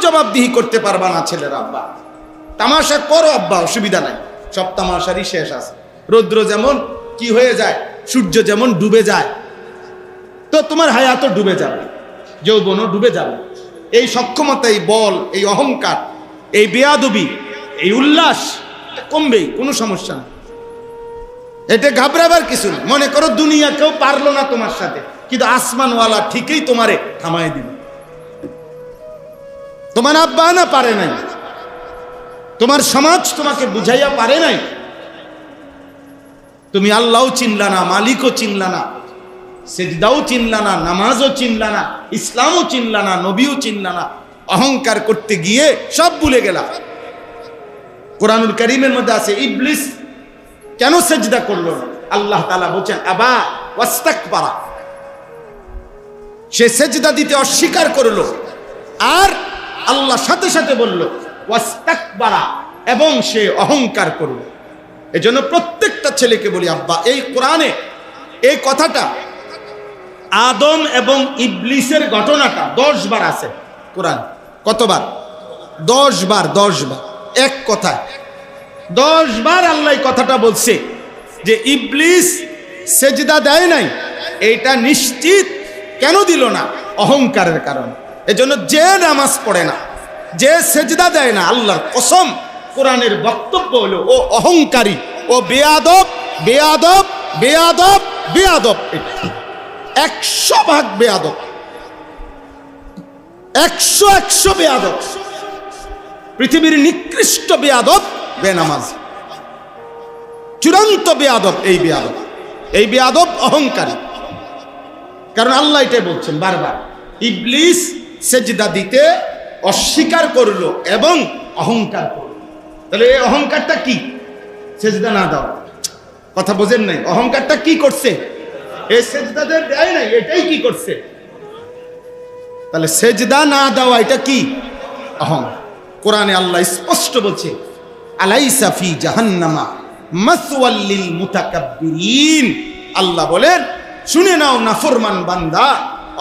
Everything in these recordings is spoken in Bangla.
জবাবদিহি করতে পারবা না ছেলের আব্বা। তামাশা করো আব্বা, অসুবিধা নাই, সব তামাশারই শেষ আছে। রৌদ্র যেমন কি হয়ে যায়, সূর্য যেমন ডুবে যায়, তো তোমার হায়াতও ডুবে যাবে, যৌবনও ডুবে যাবে। এই সক্ষমতা, এই বল, এই অহংকার, এই বেয়াদবি, এই উল্লাস কমবেই, কোনো সমস্যা নেই। এটা ঘাবড়াবার কিছু নেই। মনে করো দুনিয়া কেউ পারলো না তোমার সাথে, কিন্তু আসমানওয়ালা ঠিকই তোমারে থামাই দিবে। তোমার আব্বা না পারে নাই, তোমার সমাজ তোমাকে বুঝাইয়া পারে নাই, তুমি আল্লাহও চিনলা না, মালিকও চিনলা না, সিজদাও চিনলা না, নামাজও চিনলা না, ইসলামও চিনলা না, নবীও চিনলা না, অহংকার করতে গিয়ে সব ভুলে গেলা। কোরআনুল কারীমের মধ্যে আছে ইবলিস কেন সেজদা করলো না? আল্লাহ তাআলা বলেন আবা ওয়াস্তাকবারা, সে সেজদা দিতে অস্বীকার করলো। আর আল্লাহ সাথে সাথে বলল ওয়াস্তাকবারা, এবং সে অহংকার করলো। এজন্য প্রত্যেকটা ছেলেকে বলি আব্বা, এই কোরআনে এই কথাটা আদম এবং ইবলিসের ঘটনাটা 10 বার আছে কোরআন। কতবার? 10 বার। 10 বার এক কথা, 10 বার আল্লাহ কথাটা বলছে যে ইবলিস সেজদা দেয় নাই। এইটা নিশ্চিত কেন দিল না? অহংকারের কারণে। এজন্য যে নামাজ পড়ে না, যে সেজদা দেয় না, আল্লাহর কসম কোরআনের বক্তব্য হলো ও অহংকারী, ও বেয়াদব, বেয়াদব, বেয়াদব, বেয়াদব। 100% বেয়াদব, 100 বেয়াদব। পৃথিবীর নিকৃষ্ট বেয়াদব বেনামাজ, চূড়ান্ত বেয়াদব এই বেয়াদব। এই বেয়াদব অহংকারী। কারণ আল্লাহ এটাই বলছেন বারবার, ইবলিস সেজদা দিতে অস্বীকার করলো এবং অহংকার করলো। তাহলে এই অহংকারটা কি? সেজদা না দাও। কথা বোঝেন নাই? অহংকারটা কি করছে? এই সেজদা দেয় নাই, এটাই কি করছে? তাহলে সেজদা না দেওয়া এটা কি? অহংকার। কোরআনে আল্লাহ স্পষ্ট বলছে আলাইসা ফি জাহান্নামা মাসওয়াল লিল মুতাকাব্বিরিন। আল্লাহ বলেন শুনে নাও নাফরমান বান্দা,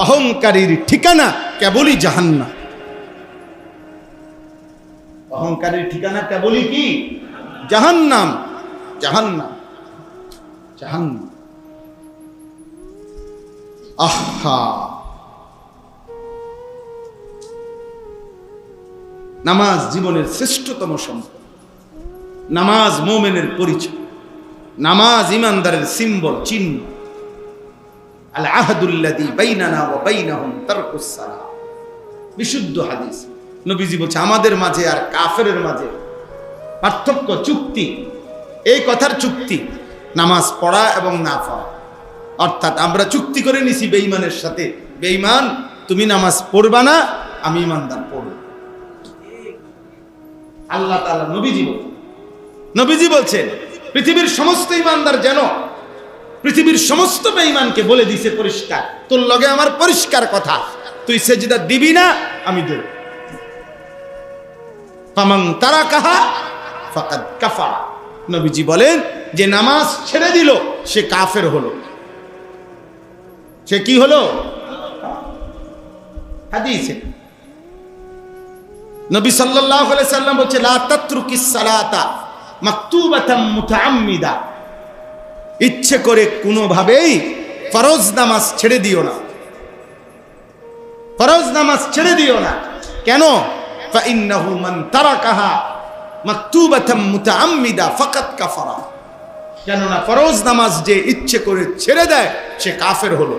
অহংকারীর ঠিকানা কেবলই জাহান্নাম। অহংকারীর ঠিকানা কেবলই কি? জাহান্নাম, জাহান্নাম, জাহান্নাম। আহা, নামাজ জীবনের শ্রেষ্ঠতম সম্পদ। নামাজ মুমিনের পরিচয়, নামাজ ইমানদারের সিম্বল, চিহ্ন। আল আহদুল্লাযী বাইনানা ওয়া বাইনাহুম তারকুস সালাহ। বিশুদ্ধ হাদিস। নবীজি বলছে আমাদের মাঝে আর কাফেরের মাঝে পার্থক্য, চুক্তি। এই কথার চুক্তি নামাজ পড়া এবং না পড়া। অর্থাৎ আমরা চুক্তি করে নিছি বেঈমানের সাথে, বেঈমান তুমি নামাজ পড়বা না, আমি ইমানদার পড়ব। আল্লাহ তাআলা নবীজি বলছেন পৃথিবীর সমস্ত ইমানদার যেন পৃথিবীর সমস্ত বেঈমানকে বলে দিছে পরিষ্কার, তোর লগে আমার পরিষ্কার কথা, তুই সেজদা দিবি না, আমি দেব। ফামান তারাকাহা ফাকাদ কাফারা। নবীজি বলেন যে নামাজ ছেড়ে দিল সে কাফের হলো। সে কি হলো? হাদিসে নবী সাল্লাল্লাহু আলাইহি সাল্লাম বলছে লা তাতরুকিস সালাতা মাকতুবাতাম মুতাআম্মিদা। ইচ্ছে করে কোনোভাবেই ফরজ নামাজ ছেড়ে দিও না, ফরজ নামাজ ছেড়ে দিও না। কেন? ফাইন্নাহু মান তারাকাহা মাকতুবাতাম মুতাআম্মিদা ফাকাদ কাফারা। কেননা ফরজ নামাজ যে ইচ্ছে করে ছেড়ে দেয় সে কাফের হলো।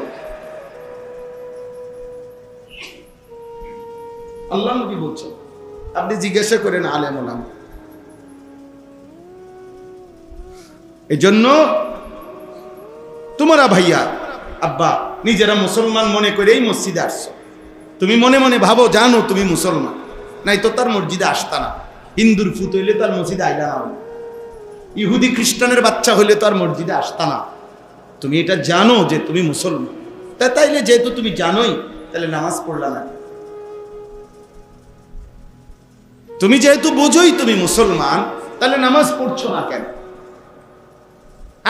আল্লাহ নবী বলছেন, আপনি জিজ্ঞাসা করেন আলেম ওলামা। এজন্য তোমরা ভাইয়া আব্বা নিজেরা মুসলমান মনে করেই মসজিদে আসছো। তুমি মনে মনে ভাবো জানো তুমি মুসলমান, নাই তো তার মসজিদে আসতা না। হিন্দুর ফুত হইলে তার মসজিদে আইলা না, ইহুদি খ্রিস্টানের বাচ্চা হইলে তো আর মসজিদে আসতা না। তুমি এটা জানো যে তুমি মুসলমান, তাইলে যেহেতু তুমি জানোই তাহলে নামাজ পড়লা না। তুমি যেহেতু বোঝোই তুমি মুসলমান, তাহলে নামাজ পড়ছো না কেন?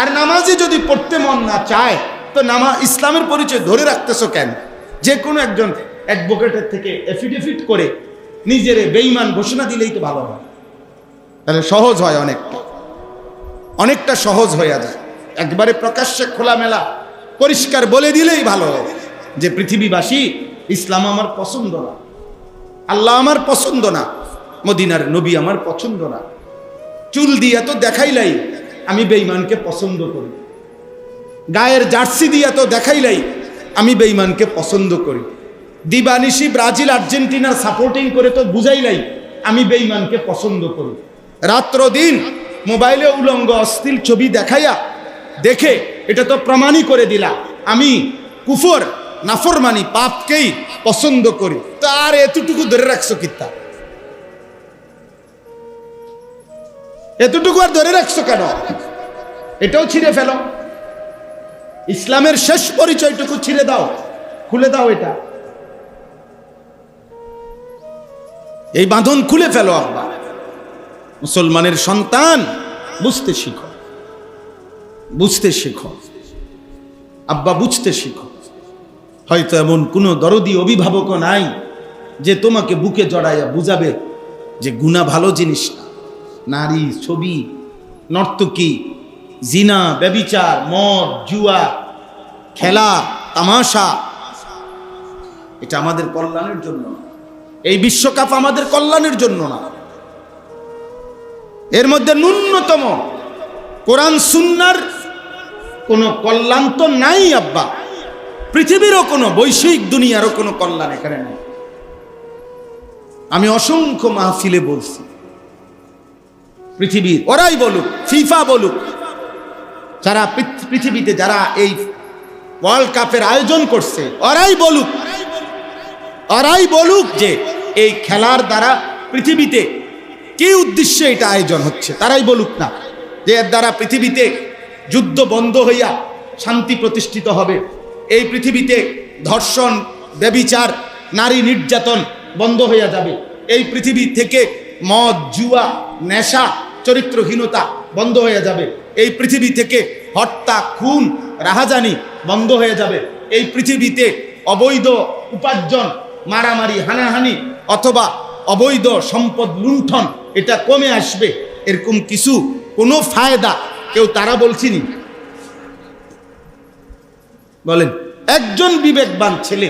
আর নামাজে যদি পড়তে মন না চায় তো ইসলামের পরিচয় ধরে রাখতেছো কেন? যে কোনো একজন অ্যাডভোকেটের থেকে এফিডেভিট করে নিজেরে বেঈমান ঘোষণা দিলেই তো ভালো হয়, তাহলে সহজ হয়, অনেকটা সহজ হয়ে যায়। একবারে প্রকাশ্যে খোলামেলা পরিষ্কার বলে দিলেই ভালো যে পৃথিবীবাসী, ইসলাম আমার পছন্দ না, আল্লাহ আমার পছন্দ না, মদিনার নবী আমার পছন্দ না। চুল দিয়া তো দেখাইলাই আমি বেঈমানকে পছন্দ করি, গায়ের জার্সি দিয়া তো দেখাইলাই আমি বেঈমানকে পছন্দ করি, দিবানিশি ব্রাজিল আর্জেন্টিনার সাপোর্টিং করে তো বুঝাইলাই আমি বেঈমানকে পছন্দ করি। রাত্র দিন মোবাইলে উলঙ্গ অশ্লীল ছবি দেখাইয়া দেখে এটা তো প্রমাণই করে দিলা আমি কুফর নাফরমানি পাপকেই পছন্দ করি। তো আর এতটুকু ধরে রাখছো কিতা? এতটুকু আর ধরে রাখছো কেন? এটাও ছিঁড়ে ফেলো, ইসলামের শেষ পরিচয়টুকু ছিঁড়ে দাও, খুলে দাও। এটা এই বাঁধন খুলে ফেলো। আব্বা, মুসলমানের সন্তান, বুঝতে শিখো, বুঝতে শিখো আব্বা, বুঝতে শিখো। হয়তো এমন কোনো দরদি অভিভাবক নাই যে তোমাকে বুকে জড়াইয়া বুঝাবে যে গুনাহ ভালো জিনিস না। নারী, ছবি, নর্তকী, জিনা, ব্যভিচার, মদ, জুয়া, খেলা, তামাশা, এটা আমাদের কল্যাণের জন্য না। এই বিশ্বকাপ আমাদের কল্যাণের জন্য না। এর মধ্যে ন্যূনতম কোরআন সুন্নাহর কোনো কল্যাণ তো নাই আব্বা। পৃথিবীরও কোনো বৈশ্বিক দুনিয়ারও কোনো কল্যাণ এখানে নেই। আমি অসংখ্য মাহফিলে বলছি, পৃথিবীর ওরাই বলুক, ফিফা বলুক, যারা পৃথিবীতে যারা এই ওয়ার্ল্ড কাপের আয়োজন করছে, ওরাই বলুক যে এই খেলার দ্বারা পৃথিবীতে কি উদ্দেশ্যে এটা আয়োজন হচ্ছে। তারাই বলুক না যে এর দ্বারা পৃথিবীতে যুদ্ধ বন্ধ হইয়া শান্তি প্রতিষ্ঠিত হবে, এই পৃথিবীতে ধর্ষণ, ব্যভিচার, নারী নির্যাতন বন্ধ হইয়া যাবে, এই পৃথিবী থেকে মদ, জুয়া, নেশা, চরিত্রহীনতা বন্ধ হয়ে যাবে, এই পৃথিবী থেকে হত্যা, খুন, রাহাজানি বন্ধ হয়ে যাবে, এই পৃথিবীতে অবৈধ উপার্জন, মারামারি, হানাহানি অথবা অবৈধ সম্পদ লুণ্ঠন এটা কমে আসবে, এরকম কিছু কোনো ফায়দা কেউ তারা বলছিনি? বলেন, একজন বিবেকবান ছেলে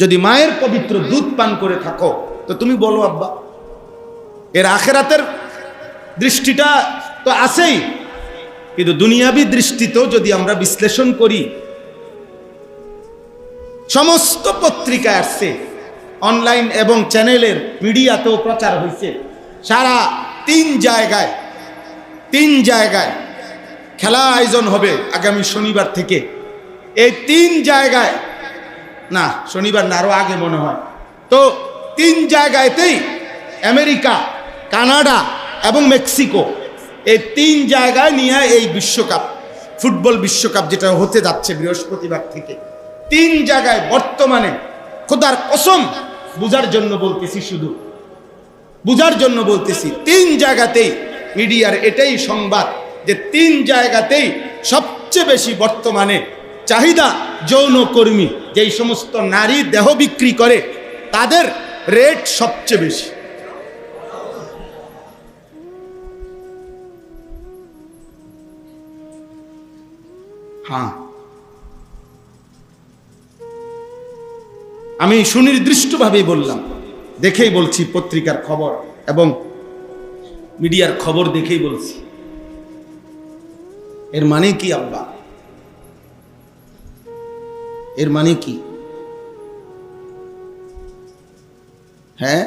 যদি মায়ের পবিত্র দুধ পান করে থাকো তো তুমি বলো আব্বা, এর আখেরাতের দৃষ্টিটা তো আছেই, কিন্তু দুনিয়াবী দৃষ্টিতেও যদি আমরা বিশ্লেষণ করি, সমস্ত পত্রিকায় আসছে, অনলাইন এবং চ্যানেলের মিডিয়াতেও প্রচার হয়েছে, সারা তিন জায়গায় খেলা আয়োজন হবে আগামী শনিবার থেকে। এই তিন জায়গায়, না শনিবার না, আরো আগে মনে হয়, তো তিন জায়গাতেই আমেরিকা, কানাডা এবং মেক্সিকো, এই তিন জায়গায় নিয়ে এই বিশ্বকাপ, ফুটবল বিশ্বকাপ যেটা হতে যাচ্ছে বৃহস্পতিবার থেকে, তিন জায়গায় বর্তমানে, খোদার কসম বুঝার জন্য বলতেছি, শুধু বুঝার জন্য বলতেছি, তিন জায়গাতেই মিডিয়ার এটাই সংবাদ যে তিন জায়গাতেই সবচেয়ে বেশি বর্তমানে চাহিদা যৌনকর্মী, যেই সমস্ত নারী দেহ বিক্রি করে তাদের রেট সবচেয়ে বেশি। হ্যাঁ, আমি সুনির্দিষ্টভাবেই বললাম, দেখেই বলছি, পত্রিকার খবর এবং মিডিয়ার খবর দেখেই বলছি। এর মানে কি আব্বা? এর মানে কি? হ্যাঁ,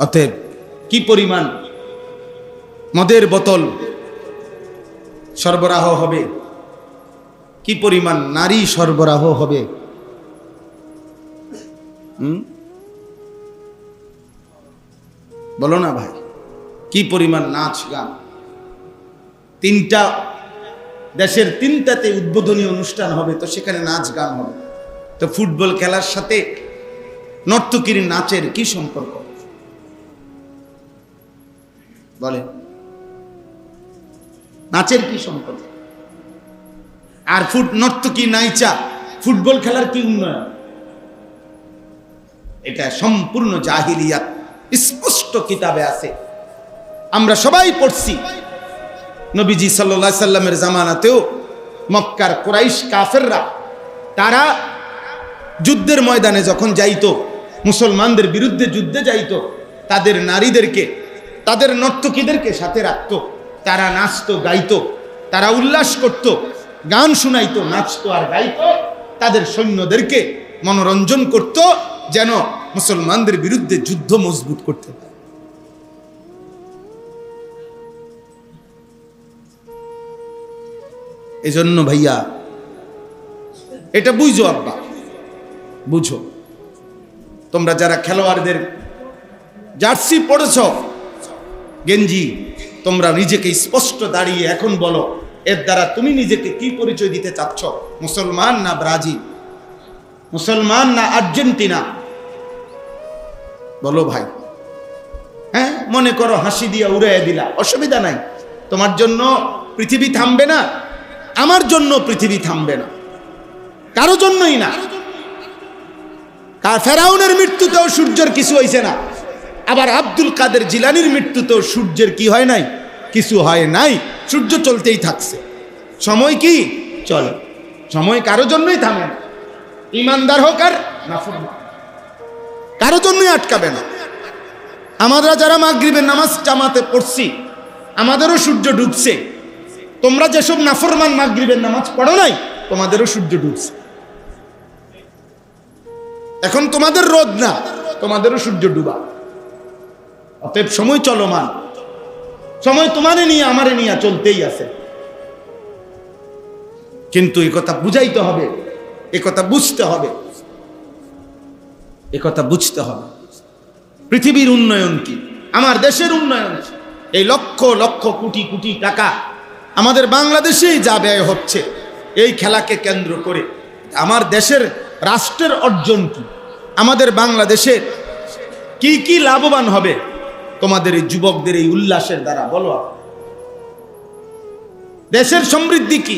অতএব কি পরিমাণ মদের বোতল সরবরাহ হবে, কি পরিমাণ নারী সরবরাহ হবে, বলো না ভাই, কি পরিমাণ নাচ গান। তিনটা দেশের তিনটাতে উদ্বোধনী অনুষ্ঠান হবে, তো সেখানে নাচ গান হবে। তো ফুটবল খেলার সাথে নর্তকীর নাচের কি সম্পর্ক? বলে, নাচের কি সম্পর্ক? আর নর্তকী নাইচা ফুটবল খেলার কি উন্নয়ন? এটা সম্পূর্ণ জাহিলিয়াত, স্পষ্ট কিতাবে আছে, আমরা সবাই পড়ছি। নবীজি সাল্লাল্লাহু আলাইহি সাল্লামের জামানাতেও মক্কার কুরাইশ কাফেররা তারা যুদ্ধের ময়দানে যখন যাইতো, মুসলমানদের বিরুদ্ধে যুদ্ধে যাইতো, তাদের নারীদেরকে, তাদের নর্তকীদেরকে সাথে রাখতো। তারা নাচতো, গাইতো, তারা উল্লাস করত, গান শুনাইতো, নাচতো আর গাইতো, তাদের সৈন্যদেরকে মনোরঞ্জন করত, যেন মুসলমানদের বিরুদ্ধে যুদ্ধ মজবুত করতে পারে। এজন্য ভাইয়া এটা বুঝো, আব্বা বুঝো, তোমরা যারা খেলোয়াড়দের জার্সি পড়েছ, গেঞ্জি, তোমরা নিজেকে স্পষ্ট দাঁড়িয়ে এখন বলো, এর দ্বারা তুমি নিজেকে কি পরিচয় দিতে চাচ্ছ? মুসলমান না ব্রাজিল? মুসলমান না আর্জেন্টিনা? বলো ভাই। হ্যাঁ, মনে করো হাসি দিয়া উড়াইয়া দিলা, অসুবিধা নাই, তোমার জন্য পৃথিবী থামবে না, আমার জন্য পৃথিবী থামবে না, কারো জন্যই না। ফেরাউনের মৃত্যুতেও সূর্যের কিছু হয়েছে না, আবার আব্দুল কাদের জিলানির মৃত্যুতেও সূর্যের কি হয় নাই? কিছু হয় নাই, সূর্য চলতেই থাকছে। সময় কি চলে, সময় কারো জন্যই থামে না, ইমানদার হোক আর নাফরমান, কারো জন্যই আটকাবে না। আমরা যারা মাগরিবের নামাজ জামাতে পড়ছি, আমাদেরও সূর্য ডুবছে। তোমরা যেসব নাফরমান মাগরিবের নামাজ পড়ো নাই, তোমাদেরও সূর্য ডুবছে। এখন তোমাদের রোদ না, তোমাদেরও সূর্য ডুবা। অতএব সময় চলমান, সময় তোমারে নিয়ে আমারে নিয়ে চলতেই আছে। কিন্তু এই কথা বুঝাইতে হবে, এ কথা বুঝতে হবে, এ কথা বুঝতে হবে। পৃথিবীর উন্নয়ন কি, আমার দেশের উন্নয়ন কি? এই লক্ষ লক্ষ কোটি কোটি টাকা আমাদের বাংলাদেশেই যা ব্যয় হচ্ছে এই খেলাকে কেন্দ্র করে, আমার দেশের রাষ্ট্রের অর্জন কি? আমাদের বাংলাদেশে কি কি লাভবান হবে তোমাদের এই যুবকদের এই উল্লাসের দ্বারা? বলো, দেশের সমৃদ্ধি কি?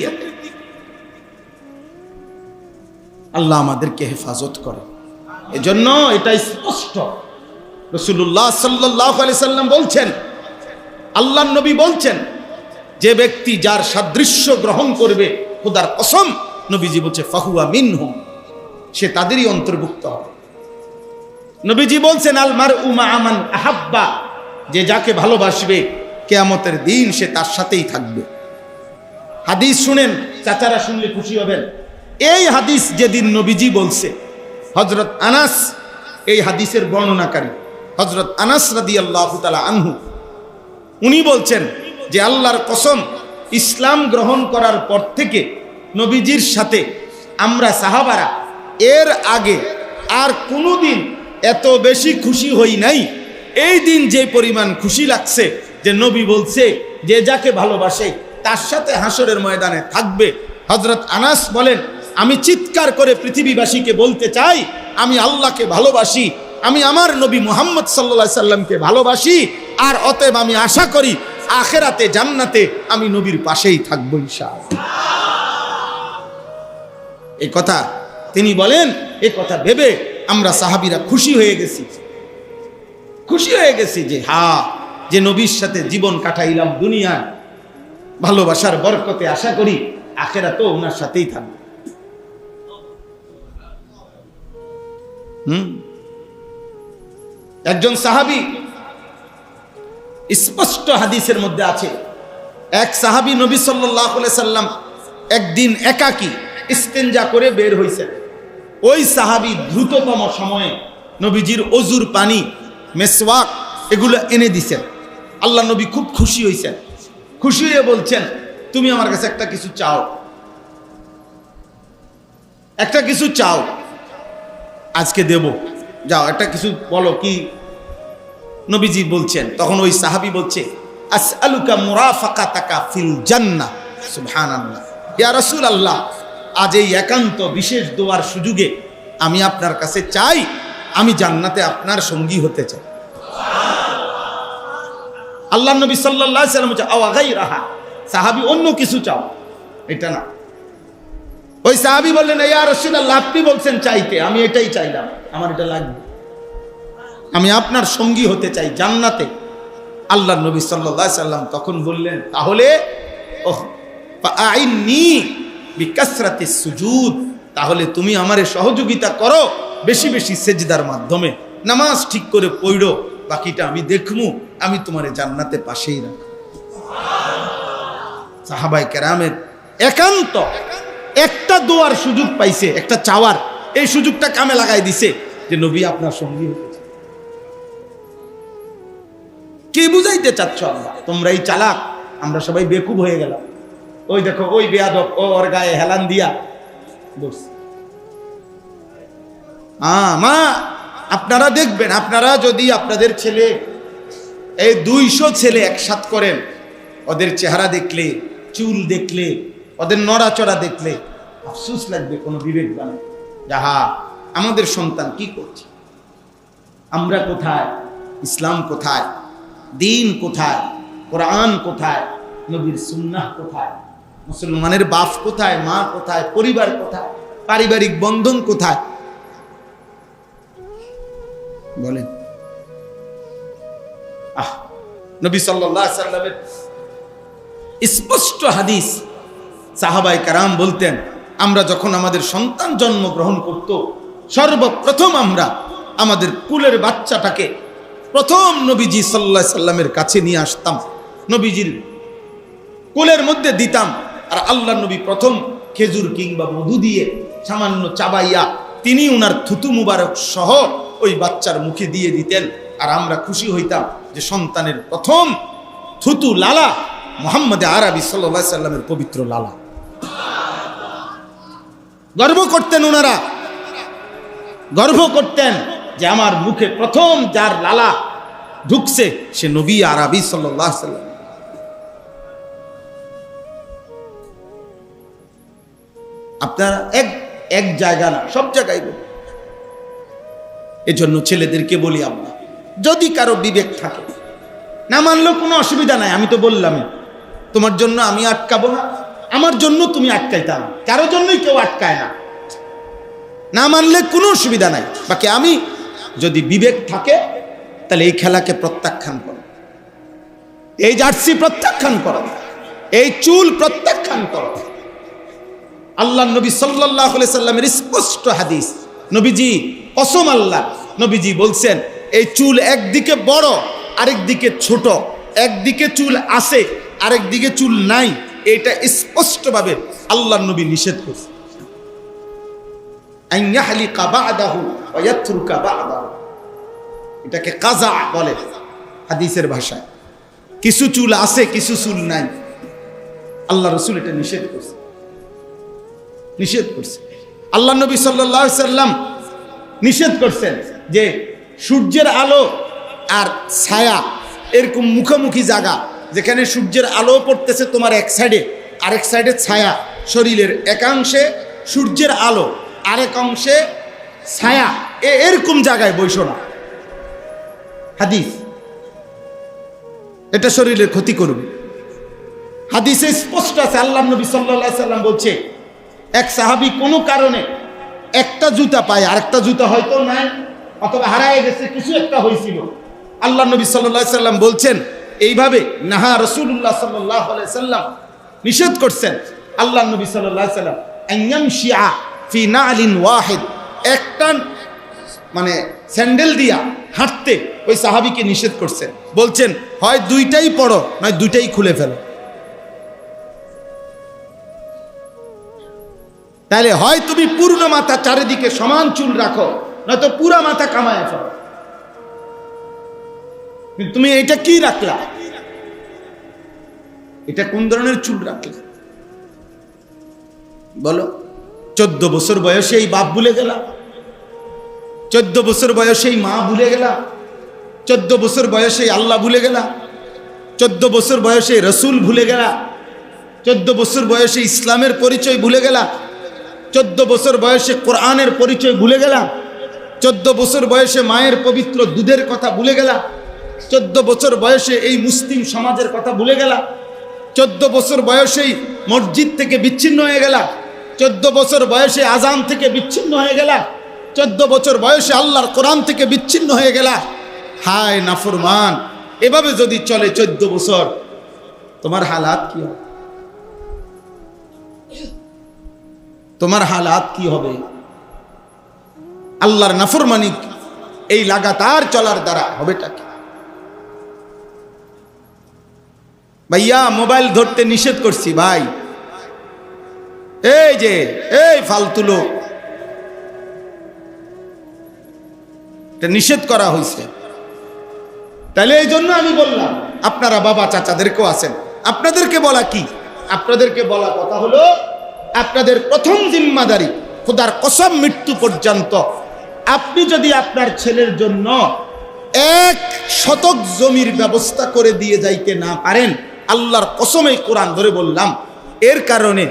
আল্লাহ আমাদেরকে হেফাজত করে। এজন্য এটা স্পষ্ট, রাসূলুল্লাহ সাল্লাল্লাহু আলাইহি সাল্লাম বলছেন, আল্লাহর নবী বলছেন, যে ব্যক্তি যার সাদৃশ্য গ্রহণ করবে, খোদার কসম নবীজি বলছে ফাহুয়া মিনহুম, সে তাদেরই অন্তর্ভুক্ত হবে। নবীজি বলছেন আল মারউ মা মান আহাব্বা, যে যাকে ভালোবাসবে কিয়ামতের দিন সে তার সাথেই থাকবে। হাদিস শুনেন, চাচারা শুনলে খুশি হবেন। এই হাদিস যেদিন নবীজি বলছে, হযরত আনাস এই হাদিসের বর্ণনাকারী, হযরত আনাস রাদিয়াল্লাহু তাআলা আনহু, উনি বলছেন যে আল্লাহর কসম, ইসলাম গ্রহণ করার পর থেকে নবীজির সাথে আমরা সাহাবারা এর আগে আর কোনোদিন এত বেশি খুশি হই নাই। এই দিন যে পরিমাণ খুশি লাগছে যে নবী বলছে যে যাকে ভালোবাসে তার সাথে হাসরের ময়দানে থাকবে। হযরত আনাস বলেন, আমি চিৎকার করে পৃথিবীবাসীকে বলতে চাই, আমি আল্লাহকে ভালোবাসি, আমি আমার নবী মুহাম্মদ সাল্লাল্লাহু আলাইহি সাল্লামকে ভালোবাসি, আর অতএব আমি আশা করি আখিরাতে জান্নাতে আমি নবীর পাশেই থাকবো ইনশাআল্লাহ। এই কথা তিনি বলেন, এই কথা ভেবে আমরা সাহাবীরা খুশি হয়ে গেছি, খুশি হয়ে গেছি যে হ্যাঁ, যে নবীর সাথে জীবন কাটাইলাম দুনিয়ায়, ভালোবাসার বরকতে আশা করি আখিরাতেও ওনার সাথেই থাকবো। একজন সাহাবী, স্পষ্ট হাদিসের মধ্যে আছে, এক সাহাবী নবী সাল্লাল্লাহু আলাইহি সাল্লাম একদিন একাকী ইস্তেঞ্জা করে বের হইছেন। ওই সাহাবী দ্রুততম সময়ে নবীজির ওযুর পানি, মেসওয়াক এগুলো এনে দিছেন। আল্লাহ নবী খুব খুশি হইছেন, খুশি হয়ে বলছেন, তুমি আমার কাছে একটা কিছু চাও, একটা কিছু চাও, আজকে দেব, যাও একটা কিছু বলো কি? নবীজি বলছেন, তখন ওই সাহাবী বলছে, আসআলুকা মুরাফাকাতাকা ফিল জান্নাহ। সুবহানাল্লাহ, ইয়া রাসূলুল্লাহ, আজ এই একান্ত বিশেষ দোয়ার সুযোগে আমি আপনার কাছে চাই, আমি জান্নাতে আপনার সঙ্গী হতে চাই। আল্লাহ নবী সাল্লাল্লাহু আলাইহি ওয়াসাল্লাম বলছে, আওয়া গায়রাহা, সাহাবী অন্য কিছু চাও, এটা না, ওই সাহাবী বললেন, ইয়া রাসূলুল্লাহ, আপনি বলছেন চাইতে, আমি এটাই চাইলাম, আমার এটা লাগবে, আমি আপনার সঙ্গী হতে চাই জান্নাতে। আল্লাহর নবী সাল্লাল্লাহু আলাইহি সাল্লাম তখন বললেন, তাহলে ফাআইন্নি বিকাসরাতিস সুজুদ, তাহলে তুমি আমারে সহযোগিতা করো বেশি বেশি সেজদার মাধ্যমে, নামাজ ঠিক করে পড়ো, বাকিটা আমি দেখমু, আমি তোমারে জান্নাতে পাশেই রাখব। সাহাবায়ে কেরামের একান্ত একটা দোয়ার সুযোগ পাইছে, একটা চাওয়ার, এই সুযোগটা কামে লাগাই দিছে যে নবী আপনার সঙ্গী হতে চায়। কি বুঝাইতে চাচ্ছ আল্লাহ? তোমরাই চালাক, আমরা সবাই বেকুব হয়ে গেলাম। ওই দেখো ওই বেয়াদব, ওর গায়ে হেলান দিয়া বসছে। মা, আপনারা দেখবেন, আপনারা যদি আপনাদের ছেলে, এই 200 ছেলে একসাথ করেন, ওদের চেহারা দেখলে, চুল দেখলে, ওদের নড়াচড়া দেখলে আফসোস লাগবে কোনো বিবেকবান, যাহা আমাদের সন্তান কি করছে, আমরা কোথায়, ইসলাম কোথায়, দিন কোথায়, কোরআন কোথায়, নবীর সুন্নাহ কোথায়, মুসলমানের বাপ কোথায়, মা কোথায়, পরিবার কোথায়, পারিবারিক বন্ধন কোথায়, বলেন। নবী সাল্লাল্লাহু আলাইহি সাল্লামের স্পষ্ট হাদিস, সাহাবায়ে কেরাম বলতেন, আমরা যখন আমাদের সন্তান জন্মগ্রহণ করত, সর্বপ্রথম আমরা আমাদের কুলের বাচ্চাটাকে প্রথম নবীজি সাল্লাল্লাহু আলাইহি সাল্লামের কাছে নিয়ে আসতাম, নবীজির কোলের মধ্যে দিতাম, আর আল্লাহ নবী প্রথম খেজুর কিংবা মধু দিয়ে সামান্য চাবাইয়া তিনি উনার থুতু মুবারক সহ ওই বাচ্চার মুখে দিয়ে দিতেন, আর আমরা খুশি হইতাম যে সন্তানের প্রথম থুতু লালা মুহাম্মদ আরবি সাল্লাল্লাহু আলাইহি সাল্লামের পবিত্র লালা। গর্ব করতেন ওনারা, গর্ব করতেন যে আমার মুখে প্রথম যার লালা ঢুকছে সে নবী আরবি সাল্লাল্লাহু আলাইহি সাল্লাম। আপনারা এক জায়গা না, সব জায়গায় বলি। এজন্য ছেলেদেরকে বলি, আমরা যদি কারো বিবেক থাকে, না মানলেও কোনো অসুবিধা নাই, আমি তো বললাম তোমার জন্য আমি আটকাবো না, আমার জন্য তুমি আটকাইতা না, কারোর জন্যই কেউ আটকায় না, না মানলে কোনো অসুবিধা নাই। বাকি আমি যদি বিবেক থাকে তাহলে এই খেলাকে প্রত্যাখ্যান করো, এই জার্সি প্রত্যাখ্যান করো, এই চুল প্রত্যাখ্যান করো। আল্লাহ নবী সাল্লাল্লাহু আলাইহি সাল্লামের স্পষ্ট হাদিস, নবীজি কসম আল্লাহ, নবীজি বলছেন এই চুল একদিকে বড় আরেক দিকে ছোট, একদিকে চুল আছে আরেক দিকে চুল নাই, এটা স্পষ্টভাবে আল্লাহ নবী নিষেধ করছে। আন ইয়াহলিকা বা'দাহু ওয়া ইয়াতরুকা বা'দাহু, এটাকে কাজা বলে হাদিসের ভাষায়। কিছু চুল আছে কিছু চুল নাই, আল্লাহ রাসূল এটা নিষেধ করছে, নিষেধ করছে। আল্লাহ নবী সাল্লাল্লাহু আলাইহি সাল্লাম নিষেধ করছেন যে সূর্যের আলো আর ছায়া এরকম মুখোমুখি জায়গা, যেখানে সূর্যের আলো পড়তেছে তোমার এক সাইডে, আরেক সাইডে ছায়া, শরীরের একাংশে সূর্যের আলো আরেক অংশে ছায়া, এরকম জায়গায় বসো না। হাদিস, এটা শরীরের ক্ষতি করবে। হাদিসে স্পষ্ট আছে, আল্লাহ নবী সাল্লাল্লাহু আলাইহি সাল্লাম বলছে, এক সাহাবী কোনো কারণে একটা জুতা পায়, আরেকটা জুতা হয়তো নাই অথবা হারায় গেছে, কিছু একটা হয়েছিল, আল্লাহ নবী সাল্লাল্লাহু আলাইহি সাল্লাম বলছেন এইভাবে, নাহা রাসূলুল্লাহ সাল্লাল্লাহু আলাইহি সাল্লাম নিষেধ করছেন, আল্লাহ নবী সাল্লাল্লাহু আলাইহি সাল্লাম আইয়ামশিআ ফি নালিন ওয়াহিদ, একটা মানে স্যান্ডেল দিয়া হাঁটতে ওই সাহাবীকে নিষেধ করছেন, বলছেন হয় দুইটাই পড়ো নয় দুইটাই খুলে ফেলো। তাহলে হয় তুমি পূর্ণ মাথা চারিদিকে সমান চুল রাখো, নয়তো পুরা মাথা কামায় ফেলো। তুমি এটা কি রাখলা? এটা কোন ধরনের চুল রাখলা বলো? 14 বছর বয়সে এই বাপ ভুলে গেলা, 14 বছর বয়সে মা ভুলে গেলা, 14 বছর বয়সে আল্লাহ ভুলে গেলা, 14 বছর বয়সে রসুল ভুলে গেলা, 14 বছর বয়সে ইসলামের পরিচয় ভুলে গেলা, 14 বছর বয়সে কোরআনের পরিচয় ভুলে গেলা, 14 বছর বয়সে মায়ের পবিত্র দুধের কথা ভুলে গেলা, 14 বছর বয়সে এই মুসলিম সমাজের কথা ভুলে গেলা, 14 বছর বয়সেই মসজিদ থেকে বিচ্ছিন্ন হয়ে গেলা, 14 বছর বয়সে আজান থেকে বিচ্ছিন্ন হয়ে গেলা, 14 বছর বয়সে আল্লাহর কোরআন থেকে বিচ্ছিন্ন হয়ে গেলা। হায় নাফরমান, এভাবে যদি চলে 14 বছর, তোমার হালাত কি হবে? তোমার হালাত কি হবে? আল্লাহর নাফরমানি এই লাগাতার চলার দ্বারা হবেটা কি? ভাইয়া মোবাইল ধরতে নিষেধ করছি ভাই, এই ফালতু লোক, নিষেধ করা হয়েছে। তাহলে এই জন্য আমি বললাম, আপনারা বাবা চাচাদেরকেও আছেন, আপনাদেরকে বলা কি? আপনাদেরকে বলা কথা হলো, আপনাদের প্রথম জিম্মাদারি, খোদার কসম মৃত্যু পর্যন্ত আপনি যদি আপনার ছেলের জন্য 1 শতক জমির ব্যবস্থা করে দিয়ে যাইতে না পারেন, আল্লাহর কসম এই কোরআন ধরে বললাম, এর কারণে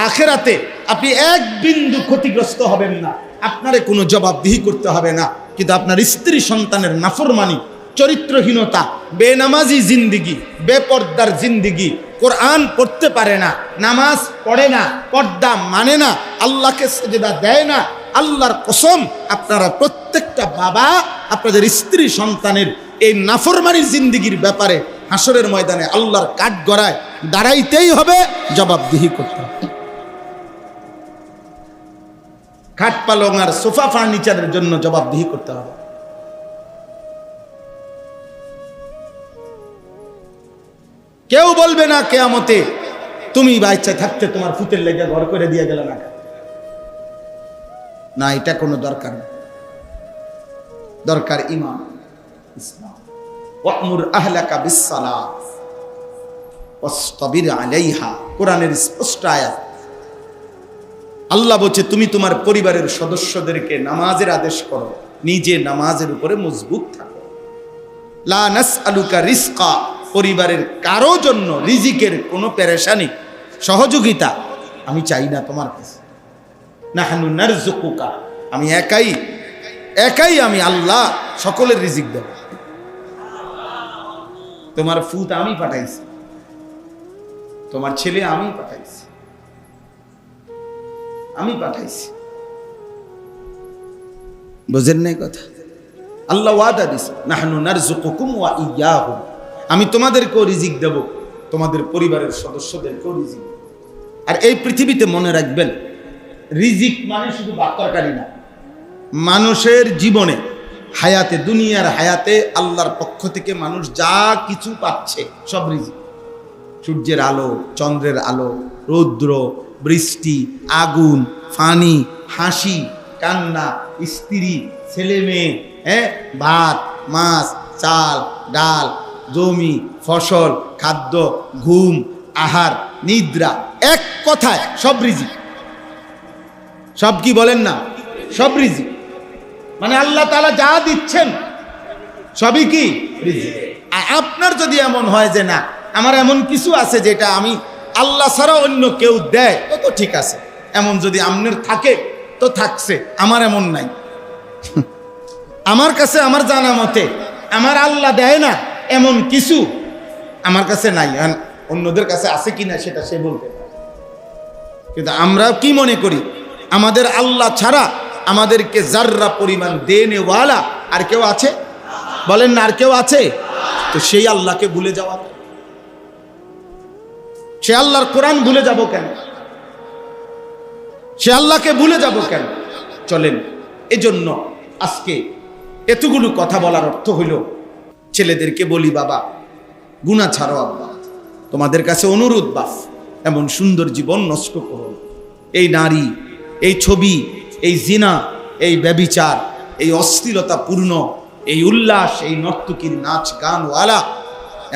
আখেরাতে আপনি 1 বিন্দু ক্ষতিগ্রস্ত হবেন না, আপনারে কোনো জবাবদিহি করতে হবে না। কিন্তু আপনার স্ত্রী সন্তানের নাফরমানি, চরিত্রহীনতা, বেনামাজি জিন্দিগি, বেপর্দার জিন্দিগি, কোরআন পড়তে পারে না, নামাজ পড়ে না, পর্দা মানে না, আল্লাহকে সেজদা দেয় না, আল্লাহর কসম আপনারা প্রত্যেকটা বাবা আপনাদের স্ত্রী সন্তানের এই নাফরমানির জিন্দিগির ব্যাপারে হাসরের ময়দানে আল্লাহর কাঠগড়ায় দাঁড়াইতেই হবে, জবাবদিহি করতে হবে। খাট পালং আর সোফা ফার্নিচারের জন্য জবাবদিহি করতে হবে। কেউ বলবে না কিয়ামতে, তুমি বাচ্চা থাকতে তোমার ফুতের লেগে ঘর করে দিয়ে গেল না। না, এটা কোনো দরকার না। দরকার ঈমান, ইসলাম। ওয়া'মুর আহলাকা বিস-সালাত ওয়াসতাবির আলাইহা, কোরআনের স্পষ্ট আয়াত। আল্লাহ বলছে, তুমি তোমার পরিবারের সদস্যদেরকে নামাজের আদেশ করো, নিজে নামাজের উপরে মজবুত থাকো। লা নাসআলুকা রিজকা, পরিবারের কারো জন্য রিজিকের কোনো পেরেশানি, সহযোগিতা আমি চাই না তোমার কাছে। নাহনু নারযুকুকা, আমি একাই আমি আল্লাহ সকলের রিজিক দেব। তোমার ফুত আমি পাঠাইছি, তোমার ছেলে আমি পাঠাইছি, বুঝেন নাই কথা? আল্লাহ ওয়াদা দিছে, নাহনু নারযুকুকুম ওয়া ইয়্যাহুম, আমি তোমাদেরকেও রিজিক দেব, তোমাদের পরিবারের সদস্যদেরকেও রিজিক দেব। আর এই পৃথিবীতে মনে রাখবেন, রিজিক মানে শুধু ভাত তরকারি না। মানুষের জীবনে, হায়াতে, দুনিয়ার হায়াতে আল্লাহর পক্ষ থেকে মানুষ যা কিছু পাচ্ছে সব রিজিক। সূর্যের আলো, চন্দ্রের আলো, রৌদ্র, বৃষ্টি, আগুন, পানি, হাসি, কান্না, স্ত্রী, ছেলে মেয়ে, ভাত, মাছ, চাল, ডাল, জমি, ফসল, খাদ্য, ঘুম, আহার, নিদ্রা, এক কথায় সব রিজিক। সব কি বলেন না? সব রিজিক। মানে আল্লাহ তাআলা যা দিচ্ছেন সবই কি রিজিক। আর আপনার যদি এমন হয় যে না, আমার এমন কিছু আছে যেটা আমি আল্লাহ ছাড়া অন্য কেউ দেয়, তো ঠিক আছে। এমন যদি আপনার থাকে তো থাকছে, আমার এমন নাই। আমার কাছে আমার জানা মতে আমার আল্লাহ দেয় না এমন কিছু আমার কাছে নাই। অন্যদের কাছে আছে কিনা সেটা সে বলতে পারে। কিন্তু আমরা কি মনে করি, আমাদের আল্লাহ ছাড়া আমাদেরকে যাররা পরিমাণ দেনেওয়ালা আর কেউ আছে? বলেন না, আর কেউ আছে? তো সেই আল্লাহকে ভুলে যাওয়া, সে আল্লাহর কোরআন ভুলে যাব কেন? সে আল্লাহকে ভুলে যাব কেন? চলেন, এজন্য আজকে এতগুলো কথা বলার অর্থ হইল, ছেলেদেরকে বলি, বাবা গুনাহ ছাড়ো, আব্বা তোমাদের কাছে অনুরোধ, বাপ এমন সুন্দর জীবন নষ্ট করো। এই নারী, এই ছবি, এই জিনা, এই ব্যভিচার, এই অশ্লীলতা পূর্ণ, এই উল্লাস, এই নর্তকীর নাচ গানওয়ালা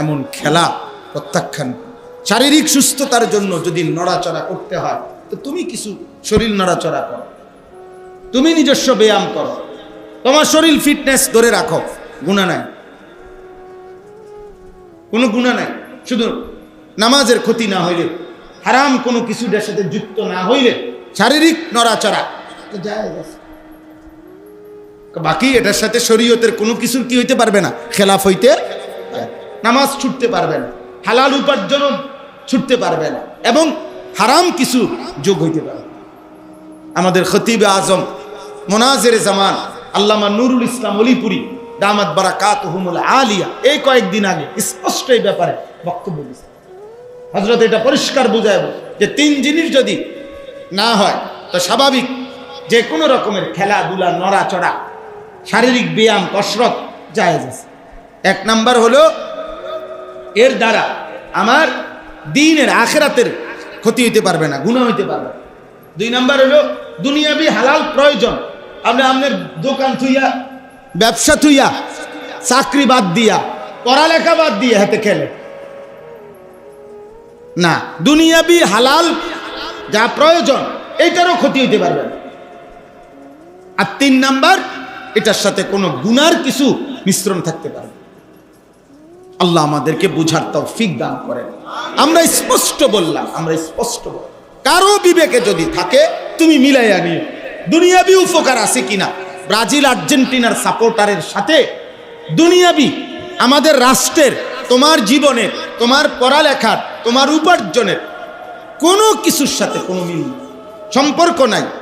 এমন খেলা প্রত্যাখ্যান। শারীরিক সুস্থতার জন্য যদি নড়াচড়া করতে হয় তো তুমি কিছু শরীর নড়াচড়া করো, তুমি নিজস্ব ব্যায়াম করো, তোমার শরীর ফিটনেস ধরে রাখো, গুনাহ নাই, কোনো গুনাহ নাই। শুধু নামাজের ক্ষতি না হইলে, হারাম কোনো কিছুটার সাথে যুক্ত না হইলে, শারীরিক নড়াচড়া তো যায়, বাকি এটার সাথে শরীয়তের কোনো কিছুর কি হইতে পারবে না, খেলাফ হইতে, নামাজ ছুটতে পারবে না, হালাল উপার্জন ছুটতে পারবে না, এবং হারাম কিছু যোগ হইতে পারবে। আমাদের খতিবে আজম মোনাজের জামান আল্লামা নুরুল ইসলাম অলিপুরি দামাত বারাকাতুহুমুল আলিয়া এই কয়েকদিন আগে স্পষ্ট এই ব্যাপারে বক্তব্য দিয়েছেন। হযরত এটা পরিষ্কার বুঝায় যে 3 জিনিস যদি না হয় তো স্বাভাবিক যে কোনো রকমের খেলাধুলা, নড়াচড়া, শারীরিক ব্যায়াম, কসরত জায়েজ আছে। 1 নাম্বার হলো এর দ্বারা আমার দ্বীনের আখিরাতের ক্ষতি হইতে পারবে না, গুনাহ হইতে পারবে না। 2 নাম্বার হলো দুনিয়াবি হালাল প্রয়োজন, আপনি আপনার দোকান থুইয়া, ব্যবসা থুইয়া, চাকরি বাদ দিয়া, পড়ালেখা বাদ দিয়ে হাতে খেলে না, দুনিয়াবি হালাল যা প্রয়োজন এইটারও ক্ষতি হইতে পারবে না। আর 3 নাম্বার এটার সাথে কোনো গুনার কিছু মিশ্রণ থাকতে পারে। আল্লাহ আমাদেরকে বুঝার তৌফিক দান করেন। আমরা স্পষ্ট বললাম, কারো বিবেকে যদি থাকে তুমি মিলাইয়া নিও দুনিয়াবি উপকার আছে কিনা। ব্রাজিল আর্জেন্টিনার সাপোর্টারের সাথে দুনিয়াবি আমাদের রাষ্ট্রের, তোমার জীবনের, তোমার পড়ালেখার, তোমার উপার্জনের কোনো কিছুর সাথে কোনো মিল নেই,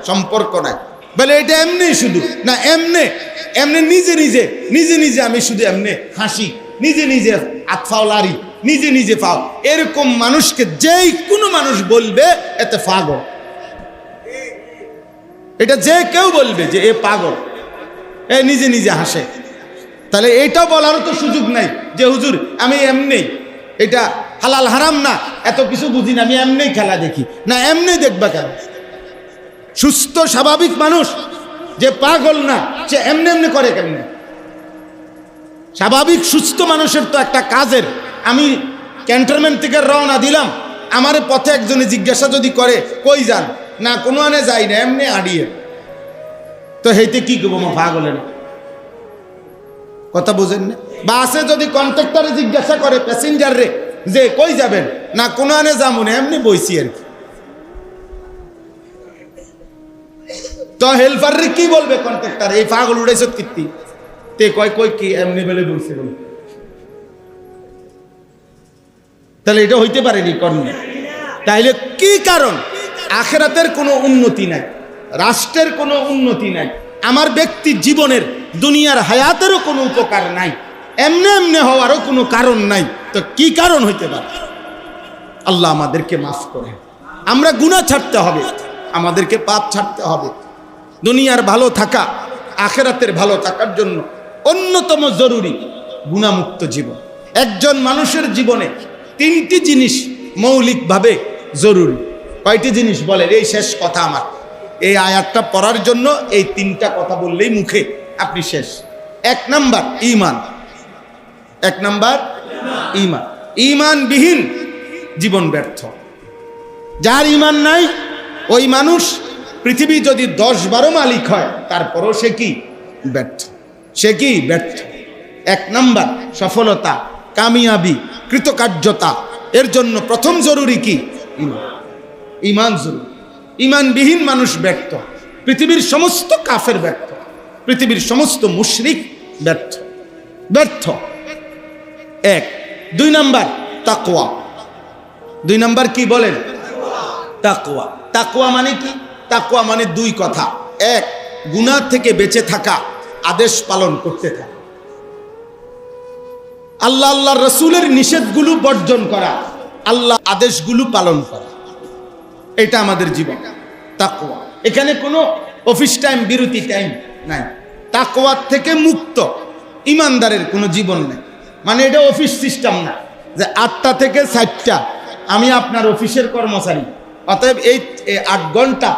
সম্পর্ক নাই। বলে এটা এমনি শুধু না, এমনি নিজে আমি শুধু এমনি হাসি, নিজে আতফাও লারি, নিজে পাও, এরকম মানুষকে যেই কোনো মানুষ বলবে এতে পাগল। এটা যে কেউ বলবে যে এ পাগল, এ নিজে হাসে, তাহলে এটা বলারও তো সুযোগ নাই যে হুজুর আমি এমনি, এটা হালাল হারাম না এত কিছু বুঝি না, আমি এমনি খেলা দেখি না। এমনি দেখবা কেন? সুস্থ স্বাভাবিক মানুষ যে পাগল না, সে এমনি করে কেমনে? স্বাভাবিক সুস্থ মানুষের তো একটা কাজের, আমি ক্যান্টনমেন্ট থেকে রওনা দিলাম, আমার পথে একজনে জিজ্ঞাসা যদি করে কই যান, না কোনো আনে যাই না, এমনি আড়িয়ে, তো হেইতে কি করবো? পাগলের কথা বুঝেন না? বাসে যদি কন্ট্রাক্টরে জিজ্ঞাসা করে প্যাসেঞ্জার রে যে কই যাবেন, না কোনো আনে যাবো না, এমনি বইছি আর কি, তো হেল্পার রে কি বলবে কন্ট্রাক্টর? এই পাগল উড়াইছ কীর্তি, তে কই কি এমনি বেলে বলছে বলে, তাহলে এটা হইতে পারেনি কর্মে। তাইলে কি কারণ? আখিরাতের কোনো উন্নতি নাই, রাষ্ট্রের কোনো উন্নতি নাই, আমার ব্যক্তির জীবনের, দুনিয়ার হায়াতেরও কোনো উপকার নাই, এমনি হওয়ারও কোনো কারণ নাই। তো কি কারণ হইতে পারে? আল্লাহ আমাদেরকে মাফ করে। আমরা গুনাহ ছাড়তে হবে, আমাদেরকে পাপ ছাড়তে হবে। দুনিয়ার ভালো থাকা, আখিরাতের ভালো থাকার জন্য অন্যতম জরুরি গুনাহমুক্ত জীবন। একজন মানুষের জীবনে 3টি জিনিস মৌলিকভাবে জরুরি। কয়টি জিনিস বলেন? এই শেষ কথা আমার, এই আয়াতটা পড়ার জন্য এই 3টা কথা বললেই মুখে আপনি শেষ। 1 নাম্বার ঈমান। 1 নাম্বার ঈমান। ঈমানবিহীন জীবন ব্যর্থ। যার ঈমান নাই ওই মানুষ পৃথিবী যদি 10-12 মালিক হয় তারপরও সে কি ব্যর্থ, 1 নাম্বার সফলতা, কামিয়াবি, কৃতকার্যতা, এর জন্য প্রথম জরুরি কি? ঈমান জরুরি। ঈমানবিহীন মানুষ ব্যর্থ, পৃথিবীর সমস্ত কাফের ব্যর্থ, পৃথিবীর সমস্ত মুশরিক ব্যর্থ। 1 2 নাম্বার তাকওয়া। 2 নাম্বার কি বলেন? তাকওয়া। তাকওয়া মানে কি? তাকওয়া মানে 2 কথা। 1 গুনাহ থেকে বেঁচে থাকা, আদেশ পালন করতে থাকা, আল্লাহর রাসূলের নিষেধগুলো বর্জন করা, আল্লাহ আদেশগুলো পালন করা, এটা আমাদের জীবন তাকওয়া। এখানে কোনো অফিস টাইম, বিরতি টাইম নাই। তাকওয়ার থেকে মুক্ত ইমানদারের কোনো জীবন নাই। মানে এটা অফিস সিস্টেম না যে 8টা থেকে 4টা আমি আপনার অফিসের কর্মচারী, অতএব এই 8 ঘন্টা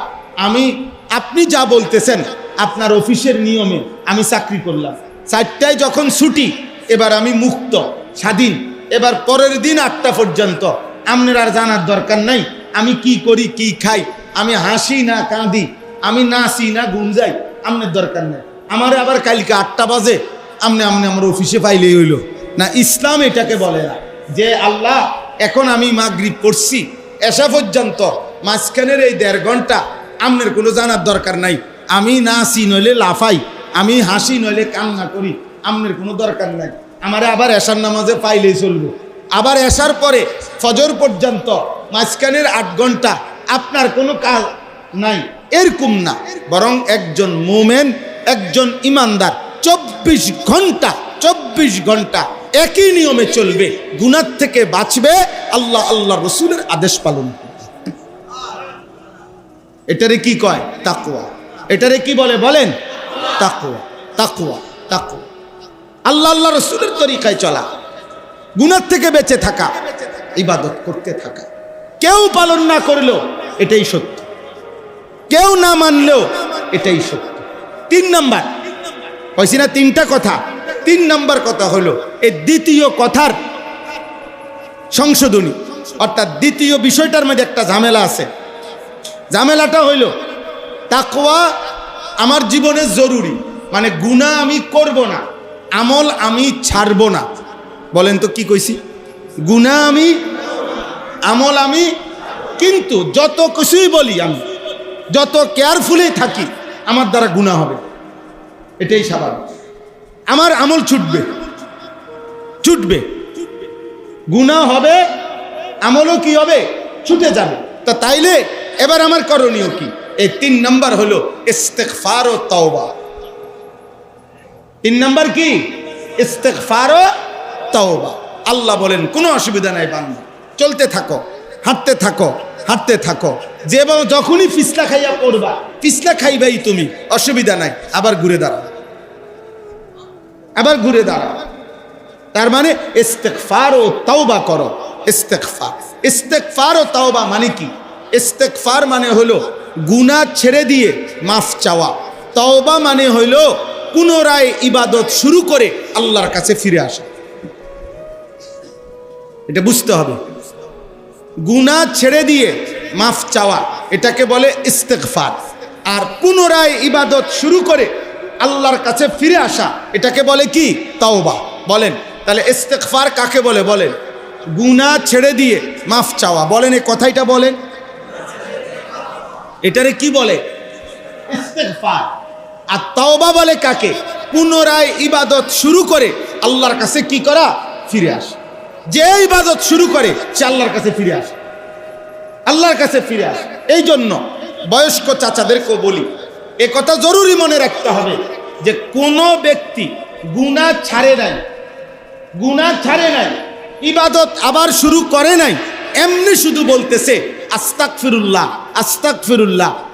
আপনি যা বলতেছেন আপনার অফিসের নিয়মে আমি চাকরি করলাম, 4টায় যখন ছুটি এবার আমি মুক্ত, স্বাধীন, এবার পরের দিন 8টা পর্যন্ত আপনার আর জানার দরকার নাই আমি কি করি, কি খাই, আমি হাসি না কাঁদি, আমি নাচি না গুঞ্জাই, আপনার দরকার নেই। আমারে আবার কালকে 8টা বাজে আপনি আমার অফিসে পাইলেই হইল না। ইসলাম এটাকে বলে না যে আল্লাহ এখন আমি মাগরিব পড়ছি, এসা পর্যন্ত মাঝখানের এই 1.5 ঘন্টা আপনার কোনো জানার দরকার নাই, আমি নাচি নইলে লাফাই, আমি হাসি নইলে কান্না করি, আপনার কোনো দরকার নাই। আমারে আবার এশার নামাজে পাইলেই চলবো। আবার এশার পরে ফজর পর্যন্ত মাঝখানের 8 ঘন্টা আপনার কোনো কাজ নাই, এরকম না, বরং একজন মোমেন, একজন ইমানদার 24 ঘন্টা একই নিয়মে চলবে, গুনাহ থেকে বাঁচবে, আল্লাহ রসুলের আদেশ পালন করবে। এটারে কি কয়? তাকওয়া। এটারে কি বলে বলেন? তাকওয়া। তাকওয়া, তাকওয়া। আল্লাহ রসুলের তরিকায় চলা, গুনাহ থেকে বেঁচে থাকা, ইবাদত করতে থাকা। কেউ পালন না করলেও এটাই সত্য, কেউ না মানলেও এটাই সত্য। 3 নাম্বার কইছি না, 3টা কথা। 3 নাম্বার কথা হলো এই দ্বিতীয় কথার সংশোধনী, অর্থাৎ দ্বিতীয় বিষয়টার মধ্যে একটা ঝামেলা আছে। ঝামেলাটা হইল তাকওয়া আমার জীবনে জরুরি, মানে গুনাহ আমি করব না, আমল আমি ছাড়ব না। বলেন তো কি কইছি? গুনাহ আমি, আমল আমি, কিন্তু যত কিছুই বলি আমি, যত কেয়ারফুলি থাকি, আমার দ্বারা গুনাহ হবে, এটাই স্বাভাবিক। আমার আমল ছুটবে, গুনাহ হবে, আমলও কি হবে? ছুটে যাবে। তা তাইলে এবার আমার করণীয় কি? এই 3 নাম্বার হলো ইস্তিগফার ও তওবা। 3 নাম্বার কি? ইস্তিগফার ও তওবা। আল্লাহ বলেন কোনো অসুবিধা নাই বান্দা, চলতে থাকো, হাঁটতে থাকো, যে যখনই পিছলা খাইয়া পড়বা, পিছলা খাইবাই তুমি, অসুবিধা নাই, আবার ঘুরে দাঁড়াও। তার মানে ইস্তিগফার ও তওবা করো। ইস্তিগফার ও তওবা মানে কি? ইস্তিগফার মানে হলো গুনাহ ছেড়ে দিয়ে মাফ চাওয়া। তওবা মানে হইল পুনরায় ইবাদত শুরু করে আল্লাহর কাছে ফিরে আসা। এটা বুঝতে হবে। গুনাহ ছেড়ে দিয়ে মাফ চাওয়া, এটাকে বলে ইস্তিগফার। আর পুনরায় ইবাদত শুরু করে আল্লাহর কাছে ফিরে আসা, এটাকে বলে কি? তওবা। বলেন তাহলে ইস্তিগফার কাকে বলে? বলেন গুনাহ ছেড়ে দিয়ে মাফ চাওয়া। বলেন এই কথাইটা বলেন, এটারে কি বলে? ইস্তিগফার। আর তওবা বলে কাকে? পুনরায় ইবাদত শুরু করে আল্লাহর কাছে কি করা? ফিরে আসা। যে ইবাদত শুরু করে সে আল্লাহর কাছে ফিরে আসে, এই জন্য বয়স্ক চাচাদেরকেও বলি, এ কথা জরুরি মনে রাখতে হবে যে কোনো ব্যক্তি গুনাহ ছাড়ে নাই, ইবাদত আবার শুরু করে নাই, এমনি শুধু বলতেছে আস্তাগফিরুল্লাহ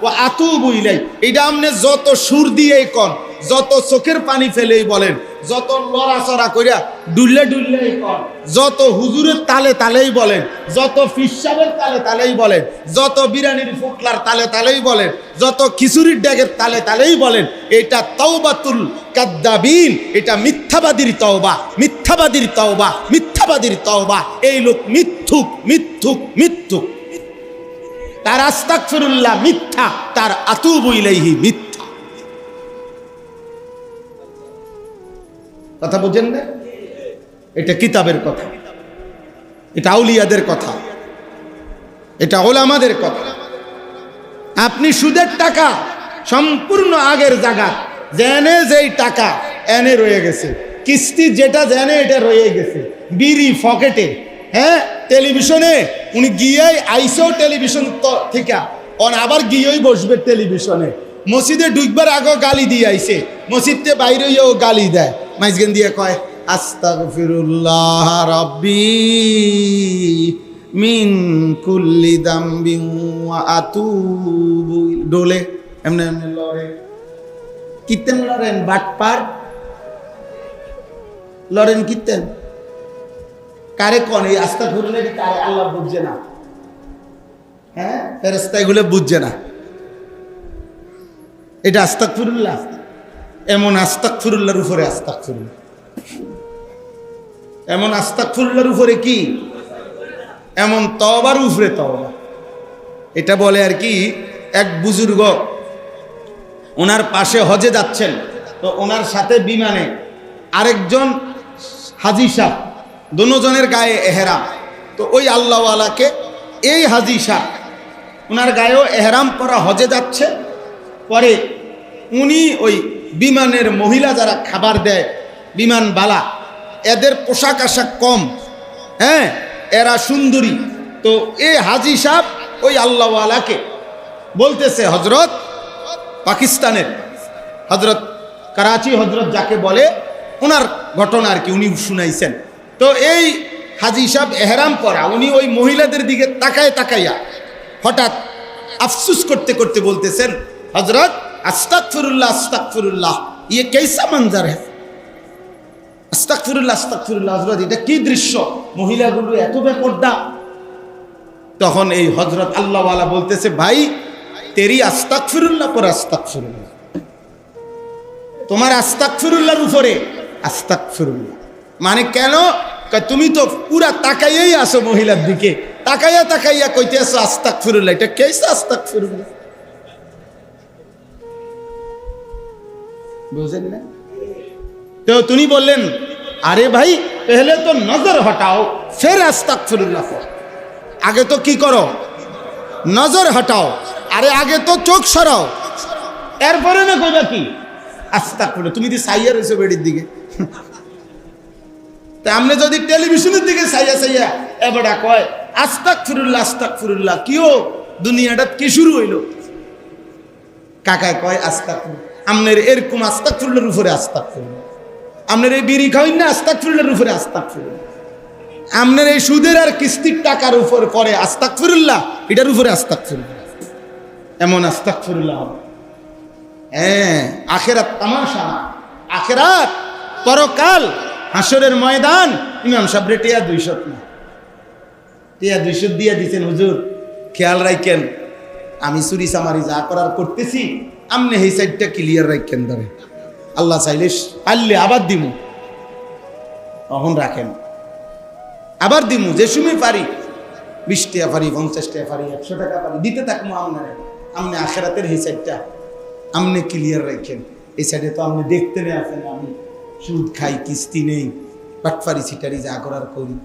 ওয়া আতুবু ইলাই। এটা আপনি যত সুর দিয়েই কন, যত চোখের পানি ফেলেই বলেন, যত লড়াচড়া কইরা ডুললে কন, যত হুজুরের তালেই বলেন, যত ফিসাবের তালেই বলেন, যত বিরানির ফুটলার তালেই বলেন, যত খিচুড়ির ড্যাগের তালেই বলেন, এটা তাওবাতুল কাদ্দাবিন, এটা মিথ্যাবাদীর তওবা। এই লোক মিথ্যুক। তার আস্তাগফিরুল্লাহ মিথ্যা, তার আতুবু ইলাইহি মিথ্যা। কথা বুঝেন না? এটা কিতাবের কথা, এটা আউলিয়াদের কথা, এটা ওলামাদের কথা। আপনি সুদের টাকা সম্পূর্ণ আগের জায়গা, জেনে যেই টাকা এনে রয়ে গেছে, কিস্তি যেটা জেনে এটা রয়ে গেছে, বিড়ি পকেটে, হ্যাঁ, টেলিভিশনে উনি গিয়েই আইসেও টেলিভিশন থেকে আবার গিয়েই বসবে টেলিভিশনে। মসজিদে ঢুকবার আগে গালি দিয়ে আইছে, মসজিদে বাইরেও গালি দেয়, মাইজগেন দিয়ে কয় আস্তাগফিরুল্লাহ রাব্বি মিন কুল্লি দামবিন ওয়া আতুবু। ডোলে এমনি লড়ে, কিতেন লড়েন, বাটপার লড়েন, কিতেন কারে কন? এই আস্তাগফিরুল্লাহ কারে? আল্লাহ বুঝছে না, হ্যাঁ, ফেরেশতা এগুলো বুঝছে না। এটা আস্তাগফিরুল্লাহ, এমন আস্তাগফিরুল্লাহর উপরে আস্তাগফিরুল্লাহ, এমন আস্তাগফিরুল্লাহর উপরে কি? এমন তওবার উপরে তওবা। এটা বলে আর কি, এক বুজুর্গ ওনার পাশে হজে যাচ্ছেন, তো ওনার সাথে বিমানে আরেকজন হাজি সাহেব, দুজনের গায়ে এহরাম। তো ওই আল্লাহওয়ালাকে এই হাজি সাহেব, ওনার গায়েও এহরাম পরা, হজে যাচ্ছে। পরে উনি ওই বিমানের মহিলা যারা খাবার দেয়, বিমানবালা, এদের পোশাক আশাক কম, হ্যাঁ, এরা সুন্দরী। তো এই হাজি সাহেব ওই আল্লাহওয়ালাকে বলতেছে, হজরত পাকিস্তানের হজরত করাচি হজরত যাকে বলে, ওনার ঘটনা আর কি উনি শুনাইছেন। তো এই হাজি সাহেব এহরাম পরা, উনি ওই মহিলাদের দিকে তাকায় তাকাইয়া হঠাৎ আফসুস করতে করতে বলতেছেন, হজরত আস্তাগফিরুল্লাহ আস্তাগফিরুল্লাহ, ইয়ে কেসা মঞ্জার হ্যাঁ, আস্তাগফিরুল্লাহ আস্তাগফিরুল্লাহ, হজরত এটা কি দৃশ্য, মহিলাগুলো এত বেপরদা। তখন এই হজরত আল্লাহওয়ালা বলতেছে, ভাই তেরি আস্তাগফিরুল্লাহ পর আস্তাগফিরুল্লাহ, তোমার আস্তাগফিরুল্লাহর উপরে আস্তাগফিরুল্লাহ। মানে কেন? তুমি তো পুরা তাকাইয়াই আসো মহিলার দিকে, তাকাইয়া তাকাইয়া কইতে আসো আস্তাগফিরুল্লাহ, এটা কেসা আস্তাগফিরুল্লাহ, বুঝেন না? তো তিনি বললেন, আরে ভাই পহলে তো নজর হটাও ফের আস্তাগফিরুল্লাহ পড়ো। আগে তো কি করো? নজর হটাও, আরে আগে তো চোখ সরাও, এরপরে না কইবা কি আস্তাগফিরুল্লাহ। তুমি তো সাইয়া রয়েছো বেড়ির দিকে, তা আমনে যদি টেলিভিশনের দিকে সাইয়া সাইয়া এবারে কয় আস্তাগফিরুল্লাহ আস্তাগফিরুল্লাহ, কিও দুনিয়াটা কি শুরু হইল? কাকায় কয় আস্তাগফিরুল্লাহ, আমনের এরকম আস্তাগফিরুল্লাহর উপরে আস্তাগফিরুল্লাহ, আমনের এই বিড়ি খাওয়াই না আস্তাগফিরুল্লাহর উপরে আস্তাগফিরুল্লাহ, আমনের এই সুদের আর কিস্তির টাকার উপর পরে আস্তাগফিরুল্লাহ, এটার উপরে আস্তাগফিরুল্লাহ, এমন আস্তাগফিরুল্লাহ হবে। হ্যাঁ, আখেরাত তামাশা না, আখেরাত পরকাল হাসরের ময়দান। ইমাম সাহেব রে টিয়া 200 না, টিয়া 200 দিয়া দিচ্ছেন, হুজুর খেয়াল রাখেন আমি চুরি চামারি যা করার করতেছি, আমনে এই সাইডটা ক্লিয়ার রাখেন, ধরে আল্লাহ চাইলে পারলে আবার দিমু, তখন রাখেন, আবার দিমু যে সময় পারি, 20 টাকা পারি, 50 টাকা পারি, 100 টাকা পারি, দিতে থাকবো আপনারে। আমনে আখেরাতের এই সাইডটা আমনে ক্লিয়ার রাখেন, এই সাইডে তো আপনি দেখতে নেই আছেন আমি সুদ খাই, কিস্তি নেই, পাটফারি ছিটারি যা করার করি,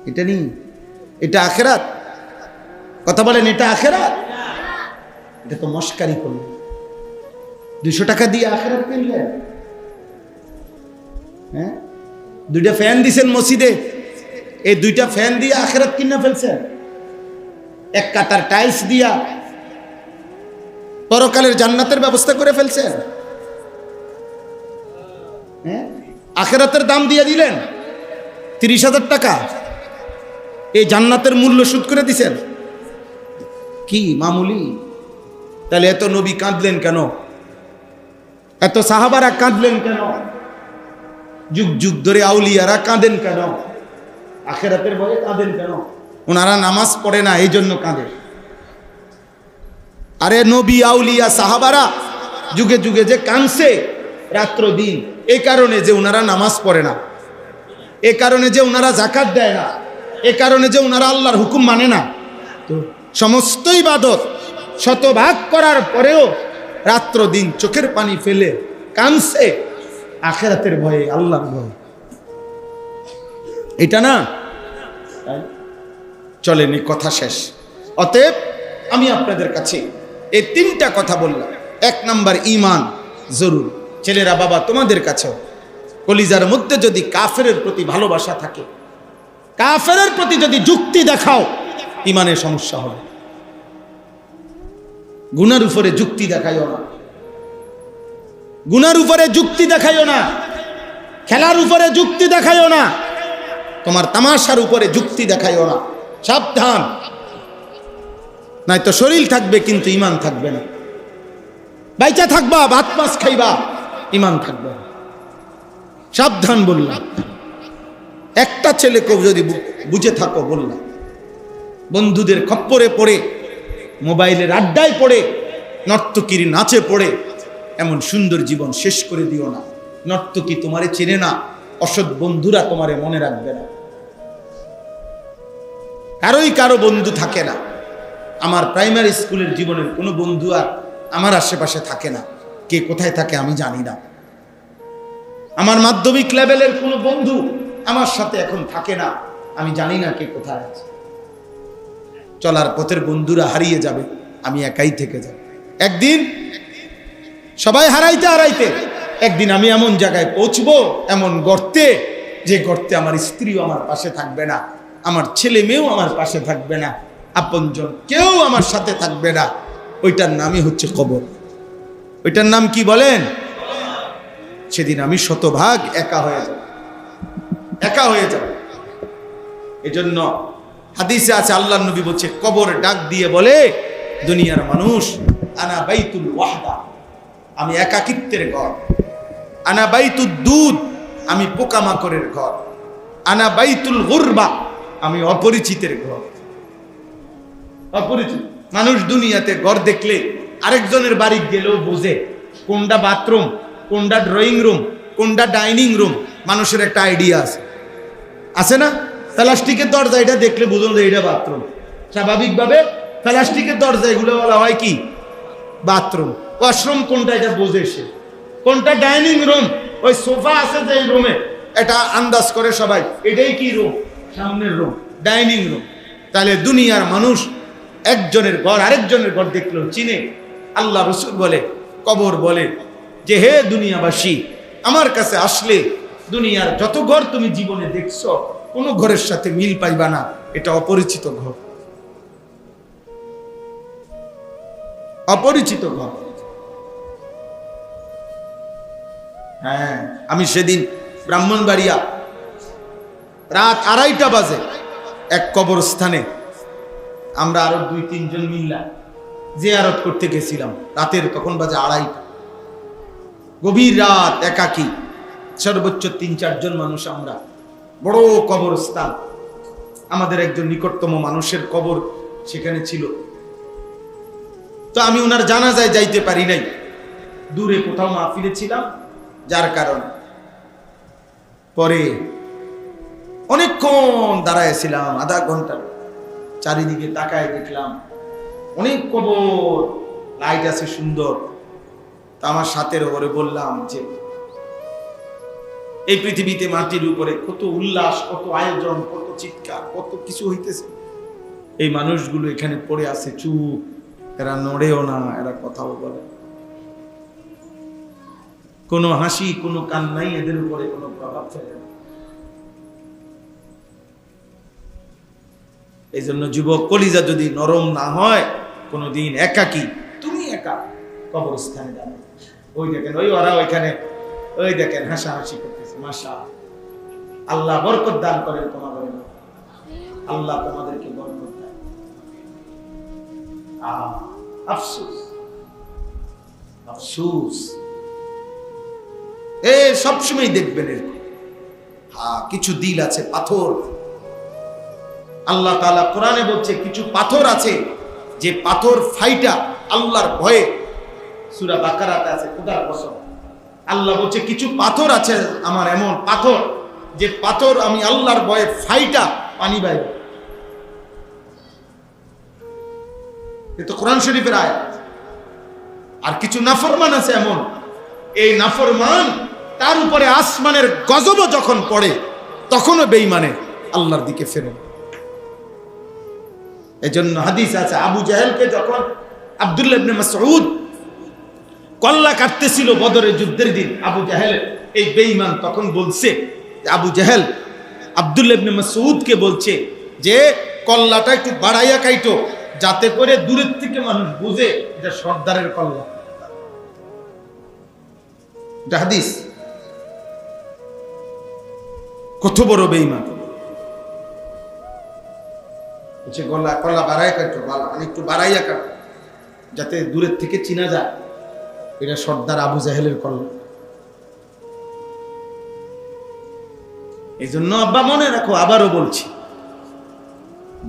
এটা নেই, এটা আখেরাত? কথা বলেন, এটা আখেরাত? এটা তো মস্কারি করলেন, 200 টাকা দিয়ে আখেরাত কিনলেন। হ্যাঁ, 2টা ফ্যান দিছেন মসজিদে, এই 2টা ফ্যান দিয়ে আখেরাত কিনে ফেলছেন, 1 কাতার টাইলস দিয়া পরকালের জান্নাতের ব্যবস্থা করে ফেলছেন। হ্যাঁ, আখেরাতের দাম দিয়ে দিলেন 30,000 টাকা, এই জান্নাতের মূল্য সুদ করে দিছেন। কি মামুলি? তাহলে এত নবী কাঁদলেন কেন? এত সাহাবারা কাঁদলেন কেন? যুগ যুগ ধরে আউলিয়ারা কাঁদেন কেন? আখেরাতের ভয়ে কাঁদেন কেন? ওনারা নামাজ পড়ে না, এই জন্য কাঁদে। আরে নবী আউলিয়া সাহাবারা যুগে যুগে যে কাঁদছে রাত্র দিন, এই কারণে যে ওনারা নামাজ পড়ে না, এ কারণে যে ওনারা যাকাত দেয় না, এ কারণে যে ওনারা আল্লাহর হুকুম মানে না। তো সমস্ত ইবাদত শতভাগ করার পরেও রাত্র দিন চোখের পানি ফেলে কাঁদছে আখেরাতের ভয়ে, আল্লাহর ভয়ে। এটা না চলেন, কথা শেষ। অতএব আমি আপনাদের কাছে এই 3টা কথা বললাম। 1 নাম্বার ঈমান জরুরি। ছেলেরা বাবা, তোমাদের কাছেও কলিজার মধ্যে যদি কাফেরের প্রতি ভালোবাসা থাকে, কাফেরের প্রতি যদি যুক্তি দেখাও, ঈমানের সমস্যা হবে। গুনার উপরে যুক্তি দেখাইও না, গুনার উপরে যুক্তি দেখাইও না, খেলার উপরে যুক্তি দেখাইও না, তোমার তামাশার উপরে যুক্তি দেখাইও না। সাবধান, নাই তো শরীর থাকবে কিন্তু ঈমান থাকবে না। বাইচা থাকবা, ভাত মাছ খাইবা, ঈমান থাকবে না। সাবধান বললাম। একটা ছেলেকেও যদি বুঝে থাকো বললাম, বন্ধুদের খপ্পরে পড়ে, মোবাইলের আড্ডায় পড়ে, নর্তকীর নাচে পড়ে এমন সুন্দর জীবন শেষ করে দিও না। নর্তকী তোমারে চেনে না, অসৎ বন্ধুরা তোমারে মনে রাখবে না, কারোই কারো বন্ধু থাকে না। আমার প্রাইমারি স্কুলের জীবনের কোনো বন্ধু আর আমার আশেপাশে থাকে না, কে কোথায় থাকে আমি জানি না। আমার মাধ্যমিক লেভেলের কোনো বন্ধু আমার সাথে এখন থাকে না, আমি জানি না কে কোথায় আছে। চলার পথের বন্ধুরা হারিয়ে যাবে, আমি একাই থেকে যাব। একদিন সবাই হারাইতে হারাইতে একদিন আমি এমন জায়গায় পৌঁছবো, এমন গর্তে, যে গর্তে আমার স্ত্রীও আমার পাশে থাকবে না, আমার ছেলে মেয়েও আমার পাশে থাকবে না, আপনজন কেউ আমার সাথে থাকবে না। ওইটার নামই হচ্ছে কবর। ওইটার নাম কি বলেন? সেদিন আমি শতভাগ একা হয়ে যাব, একা হয়ে যাব। এজন্য হাদিসে আছে, আল্লাহর নবী বলছে, কবর ডাক দিয়ে বলে, দুনিয়ার মানুষ, আনা বাইতুল ওয়াহদা, আমি একাকিত্বের ঘর। আনা বাইতুদ দুদ, আমি পোকামাকড়ের ঘর। আনা বাইতুল গুরবা, আমি অপরিচিতের ঘর। অপরিচিত মানুষ দুনিয়াতে ঘর দেখলে আরেকজনের বাড়ি গেলেও বোঝে কোনটা বাথরুম, কোনটা ড্রয়িং রুম, কোনটা ডাইনিং রুম। মানুষের একটা আইডিয়া আছে, আছে না? প্লাস্টিকের দরজা, এটা দেখলে বুঝুন যে এটা বাথরুম। স্বাভাবিকভাবে প্লাস্টিকের দরজা এগুলো বলা হয় কি? বাথরুম। ওয়াশরুম কোনটা, এটা বোঝে সে। কোনটা ডাইনিং রুম, ওই সোফা আছে যে রুমে, এটা আন্দাজ করে সবাই এটাই কি রুম, সামনের রুম, ডাইনিং রুম। তাহলে দুনিয়ার মানুষ একজনের ঘর আরেকজনের ঘর দেখলেও চিনে। আল্লাহ রসুল বলে, কবর বলে যে, হে দুনিয়াবাসী, আমার কাছে আসলে দুনিয়ার যত ঘর তুমি জীবনে দেখছো, কোনো ঘরের সাথে মিল পাইবা না, এটা অপরিচিত ঘর, অপরিচিত ঘর। হ্যাঁ, আমি সেদিন ব্রাহ্মণবাড়িয়া রাত 2:30 বাজে এক কবরস্থানে আমরা আরো 2-3 জন মিল্লা জিয়ারত করতে গেছিলাম। রাতের তখন বাজে 2:30, গভীর রাত, একাকী, সর্বোচ্চ 3-4 জন মানুষ আমরা। বড় কবরস্থান, আমাদের একজন নিকটতম মানুষের কবর সেখানে ছিল। তো আমি ওনার জানাজায় যাইতে পারি নাই, দূরে কোথাও মাহফিলে ছিলাম, যার কারণে পরে অনেকক্ষণ দাঁড়াইছিলাম, আধা ঘন্টা। চারিদিকে তাকায় দেখলাম অনেক কবর, লাইট আছে সুন্দর। তা আমার সাথের ওপরে বললাম যে, এই পৃথিবীতে মাটির উপরে কত উল্লাস, কত আয়োজন, কত চিৎকার, কত কিছু হইতেছে, এই মানুষগুলো এখানে পড়ে আছে চুপ, এরা নড়েও না, এরা কথাও বলে, কোনো হাসি, কোনো কান্নাই এদের উপরে কোনো প্রভাব ফেলে না। এই জন্য যুবক কলিজা যদি নরম না হয়, কোনোদিন একাকী, তুমি একা কবরস্থানে যাবে। ওই দেখেন, ওই ওরা ওইখানে, ওই দেখেন হাসাহাসি করতেছে। মাশাআল্লাহ, আল্লাহ বরকত দান করেন তোমাদের, আল্লাহ তোমাদেরকে বরকত দেন। আফসোস, আফসোস, সবসময় দেখবেন এরকম। কিছু দিল আছে পাথর। আল্লাহ তাআলা কোরআনে বলছে, কিছু পাথর আছে যে পাথর ফাইটা আল্লাহর ভয়ে, সূরা বাকারাতে আছে, খোদার কসম। আল্লাহ বলছে, কিছু পাথর আছে আমার, এমন পাথর যে পাথর আমি আল্লাহর ভয়ে ফাইটা পানি বাইরে। এ তো কোরআন শরীফের আয়াত। আর কিছু নাফরমান আছে এমন, এই নাফরমান তার উপরে আসমানের গজব যখন পড়ে, তখনও বেঈমানে আল্লাহর দিকে ফেরে। এজন্য হাদিস আছে, আবু জাহেলকে যখন আব্দুল্লাহ ইবনে মাসউদ কল্লা কাটতেছিল বদরের যুদ্ধের দিন, আবু জাহেল এই বেঈমান তখন বলছে, আবু জাহেল আব্দুল্লাহ ইবনে মাসউদকে বলছে যে, কল্লাটা একটু বাড়াইয়া কাইটো, যাতে করে দূরের থেকে মানুষ বুঝে এটা সর্দারের কল্লা। এটা হাদিস। কত বড় বেঈমান! বলছে কল্লা বাড়াইয়া কাটো, একটু বাড়াইয়া কাটো, যাতে দূরের থেকে চিনা যায় এটা সর্দার আবু জাহেলের কল্লা। এই জন্য আব্বা মনে রাখো, আবারও বলছি,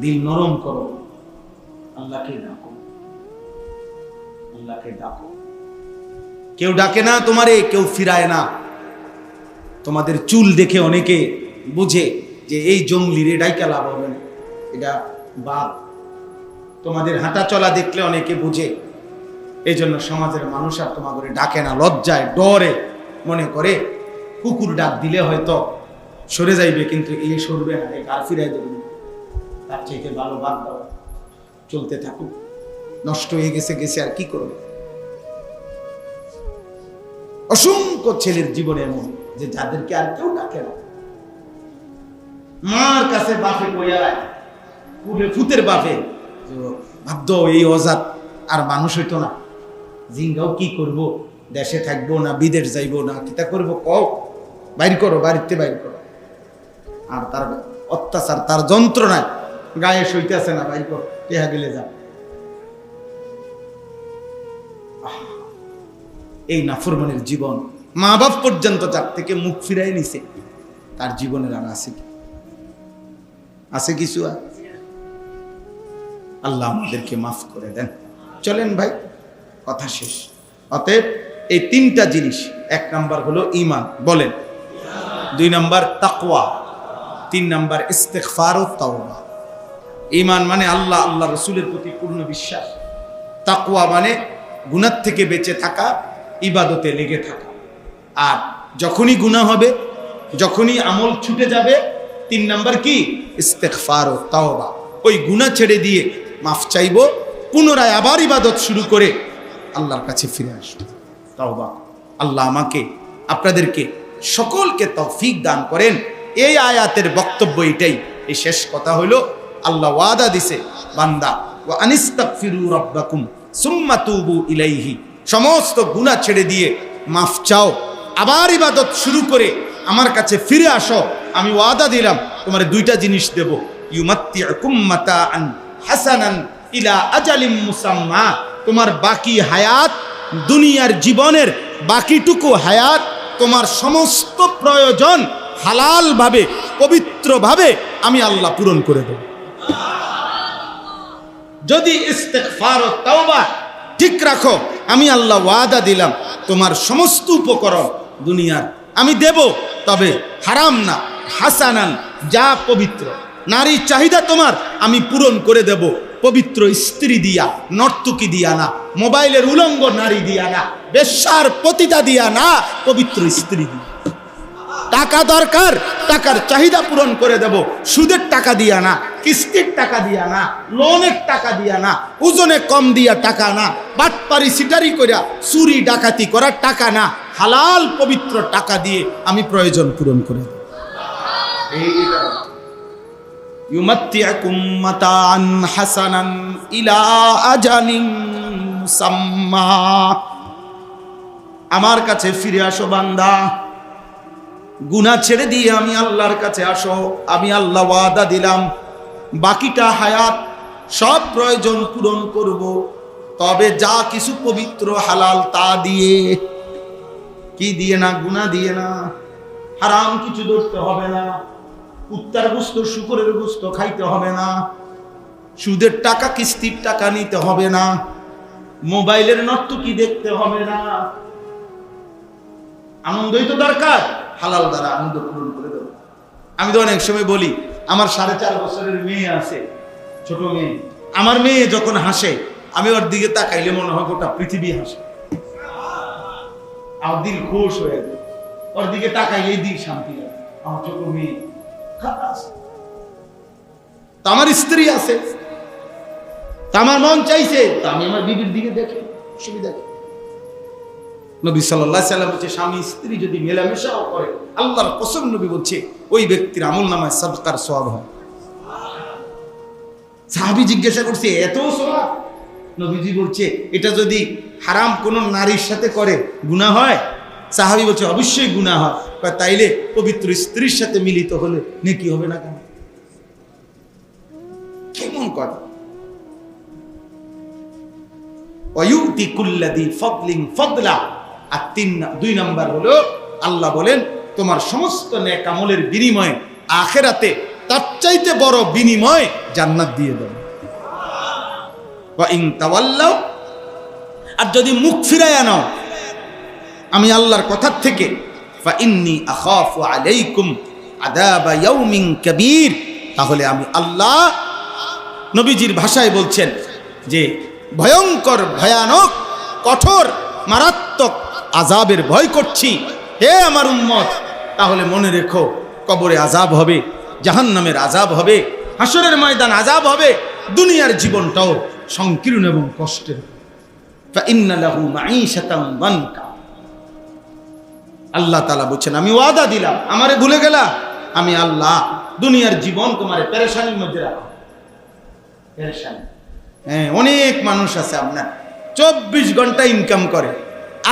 দিল নরম করো, আল্লাহকে ডাকো, আল্লাহকে ডাকো। কেউ ডাকে না তোমারে, কেউ ফিরায় না। তোমাদের চুল দেখে অনেকে বুঝে যে এই জঙ্গলি রে, ডাইকা লাভ হবে না, এটা বাদ। তোমাদের হাঁটা চলা দেখলে অনেকে বুঝে। এই জন্য সমাজের মানুষ আর তোমাকে ডাকে না, লজ্জায় ডরে, মনে করে কুকুর ডাক দিলে হয়তো সরে যাইবে, কিন্তু এই সরবে না, আর ফিরাই দেবে না। তার চাইতে ভালো বাদ দাও, চলতে থাকুক, নষ্ট হয়ে গেছে গেছে, আর কি করবে। অসংখ্য ছেলের জীবনে এমন যে যাদেরকে আর কেউ ডাকে না, মার কাছে বাপে কইয়া ফুলের বাপে ভাবতো এই অজাত আর মানুষ হইতো না, জিঙ্গাও কি করব, দেশে থাকবো না বিদেশ যাইবো না কিতা করবো, কও বাইর করো, বাড়িতে বাইর করো। আর তার অত্যাচার, তার যন্ত্রণায় গায়ে সইতেছে না, বাইর কর, টেহা গেলে যা। এই নাফরমানের জীবন, মা বাপ পর্যন্ত যার থেকে মুখ ফিরাই নিছে, তার জীবনের আর আছে কি? আছে কিছু? আল্লাহ আমাদেরকে মাফ করে দেন। চলেন ভাই, কথা শেষ। অতএব এই তিনটা জিনিস, 1 নাম্বার হলো ঈমান, বলেন। 2 নাম্বার তাকওয়া, 3 নাম্বার ইস্তিগফার ও তাওবা। ঈমান মানে আল্লাহ, আল্লাহ রাসূলের প্রতি পূর্ণ বিশ্বাস। তাকওয়া মানে গুনাহ থেকে বেঁচে থাকা, ইবাদতে লেগে থাকা। আর যখনই গুনাহ হবে, যখনই আমল ছুটে যাবে, 3 নাম্বার কি? ইস্তিগফার ও তাওবা। ওই গুনাহ ছেড়ে দিয়ে মাফ চাইবো, পুনরায় আবার ইবাদত শুরু করে আল্লাহর কাছে ফিরে আসবো। তাওবা। আল্লাহ আমাকে, আপনাদেরকে সকলকে তৌফিক দান করেন। এই আয়াতের বক্তব্য এটাই। এই শেষ কথা হলো, আল্লাহ ওয়াদা দিছে, বান্দা ওয়া আনিস্তাগফিরু রাব্বাকুম সুম্মা তুবু ইলাইহি, সমস্ত গুনাহ ছেড়ে দিয়ে মাফ চাও, আবার ইবাদত শুরু করে আমার কাছে ফিরে আসো। আমি ওয়াদা দিলাম তোমার 2টা জিনিস দেব। ইউমাত্তিউকুম মাতাআন হাসানান ইলা আজালিম মুসাম্মা, তোমার বাকি হায়াত, দুনিয়ার জীবনের বাকিটুকু হায়াত, তোমার সমস্ত প্রয়োজন হালালভাবে, পবিত্রভাবে আমি আল্লাহ পূরণ করে দেব। যদি ইস্তিগফার ও তাওবা ঠিক রাখো, আমি আল্লাহ ওয়াদা দিলাম তোমার সমস্ত উপকরণ দুনিয়ার আমি দেব, তবে হারাম না, হাসানান, যা পবিত্র। নারী চাহিদা তোমার আমি পূরণ করে দেব, পবিত্র স্ত্রী দিয়া, নর্তকী দিয়া না, মোবাইলের উলঙ্গ নারী দিয়া না, বেশ্যার পতিতা দিয়া না, পবিত্র স্ত্রী দিয়া। টাকা দরকার, টাকার চাহিদা পূরণ করে দেব, সুদের টাকা দিয়া না, কিস্তির টাকা দিয়া না, লোনের টাকা দিয়া না, ওজনে কম দিয়া টাকা না, বাটপারি সিটারি কইরা চুরি ডাকাতি করার টাকা না, হালাল পবিত্র টাকা দিয়ে আমি প্রয়োজন পূরণ করে দেব। ইউমাত্তিউকুম মাতাআন হাসানান ইলা আজালিম মুসাম্মা, আমার কাছে ফিরে আসো বান্দা, গুনাহ ছেড়ে দিয়ে আমি আল্লাহর কাছে আসো। আমি আল্লাহ ওয়াদা দিলাম বাকিটা হায়াত সব প্রয়োজন পূরণ করব, তবে যা কিছু পবিত্র হালাল তা দিয়ে। কি দিয়ে না? গুনাহ দিয়ে না। হারাম কিছু ধরতে হবে না, কুত্তার গোশত, শুকরের গোশত খাইতে হবে না, সুদের টাকা, কিস্তির টাকা নিতে হবে না, মোবাইলের নর্তকী দেখতে হবে না। আনন্দই তো দরকার, হালাল দ্বারা আনন্দ পূরণ করে দেবো। আমি তো অনেক সময় বলি, আমার 4.5 বছরের মেয়ে আছে, ছোট মেয়ে। আমার মেয়ে যখন হাসে, আমি ওর দিকে তাকাইলে মনে হয় গোটা পৃথিবী হাসে, আমার দিল খুশ হয়ে যায়। ওর দিকে তাকাইলেই দিল শান্তি লাগে। আমার ছোট মেয়ে তো, আমার স্ত্রী আছে, তা আমার মন চাইছে, তা আমি আমার বিবির দিকে দেখি, অসুবিধা নেই। নবী সাল্লাল্লাহু আলাইহি ওয়াসাল্লাম বলছে, স্বামী স্ত্রী যদি মেলামেশাও করে, আল্লাহর কসম নবী বলছে ওই ব্যক্তির আমলনামায় সাদকার সওয়াব হয়। সাহাবী জিজ্ঞাসা করছে, এত সওয়াব? নবীজি বলছে, এটা যদি হারাম কোন নারীর সাথে করে গুনাহ হয়? সাহাবী বলছে, অবশ্যই গুনাহ হয়। তাইলে পবিত্র স্ত্রীর সাথে মিলিত হলে নেকি হবে না কেন? কেমন কথা! ওয়ায়ুতি কুল্লাযী ফাদলিন ফাদলা। আর 2 নাম্বার হলো, আল্লাহ বলেন তোমার সমস্ত নেক আমলের বিনিময়ে আখিরাতে তার চাইতে বড় বিনিময় জান্নাত দিয়ে দেব। ওয়া ইন তাওয়াল্লাউ, আর যদি মুখ ফিরায়া নাও আমি আল্লাহর কথা থেকে, ফা ইন্নী আখাফু আলাইকুম আযাবা ইয়াউমিন কাবীর, তাহলে আমি আল্লাহ নবীজির ভাষায় বলছেন যে ভয়ঙ্কর, ভয়ানক, কঠোর, মারাত্মক আযাবের ভয় করছি। হে আমার উম্মত, তাহলে মনে রেখো, কবরে আযাব হবে, জাহান্নামের আযাব হবে, হাসরের ময়দান আযাব হবে, দুনিয়ার জীবনটাও সংকীর্ণ এবং কষ্টের। ফা ইন্না লাহু মাঈশাতান দানকা। আল্লাহ তাআলা বলেন, আমি ওয়াদা দিলাম, আমারে ভুলে গেলা, আমি আল্লাহ দুনিয়ার জীবন তোমারে পেরেশানির মধ্যে রাখো। পেরেশানি, হ্যাঁ, অনেক মানুষ আছে আপনার 24 ঘন্টা ইনকাম করে,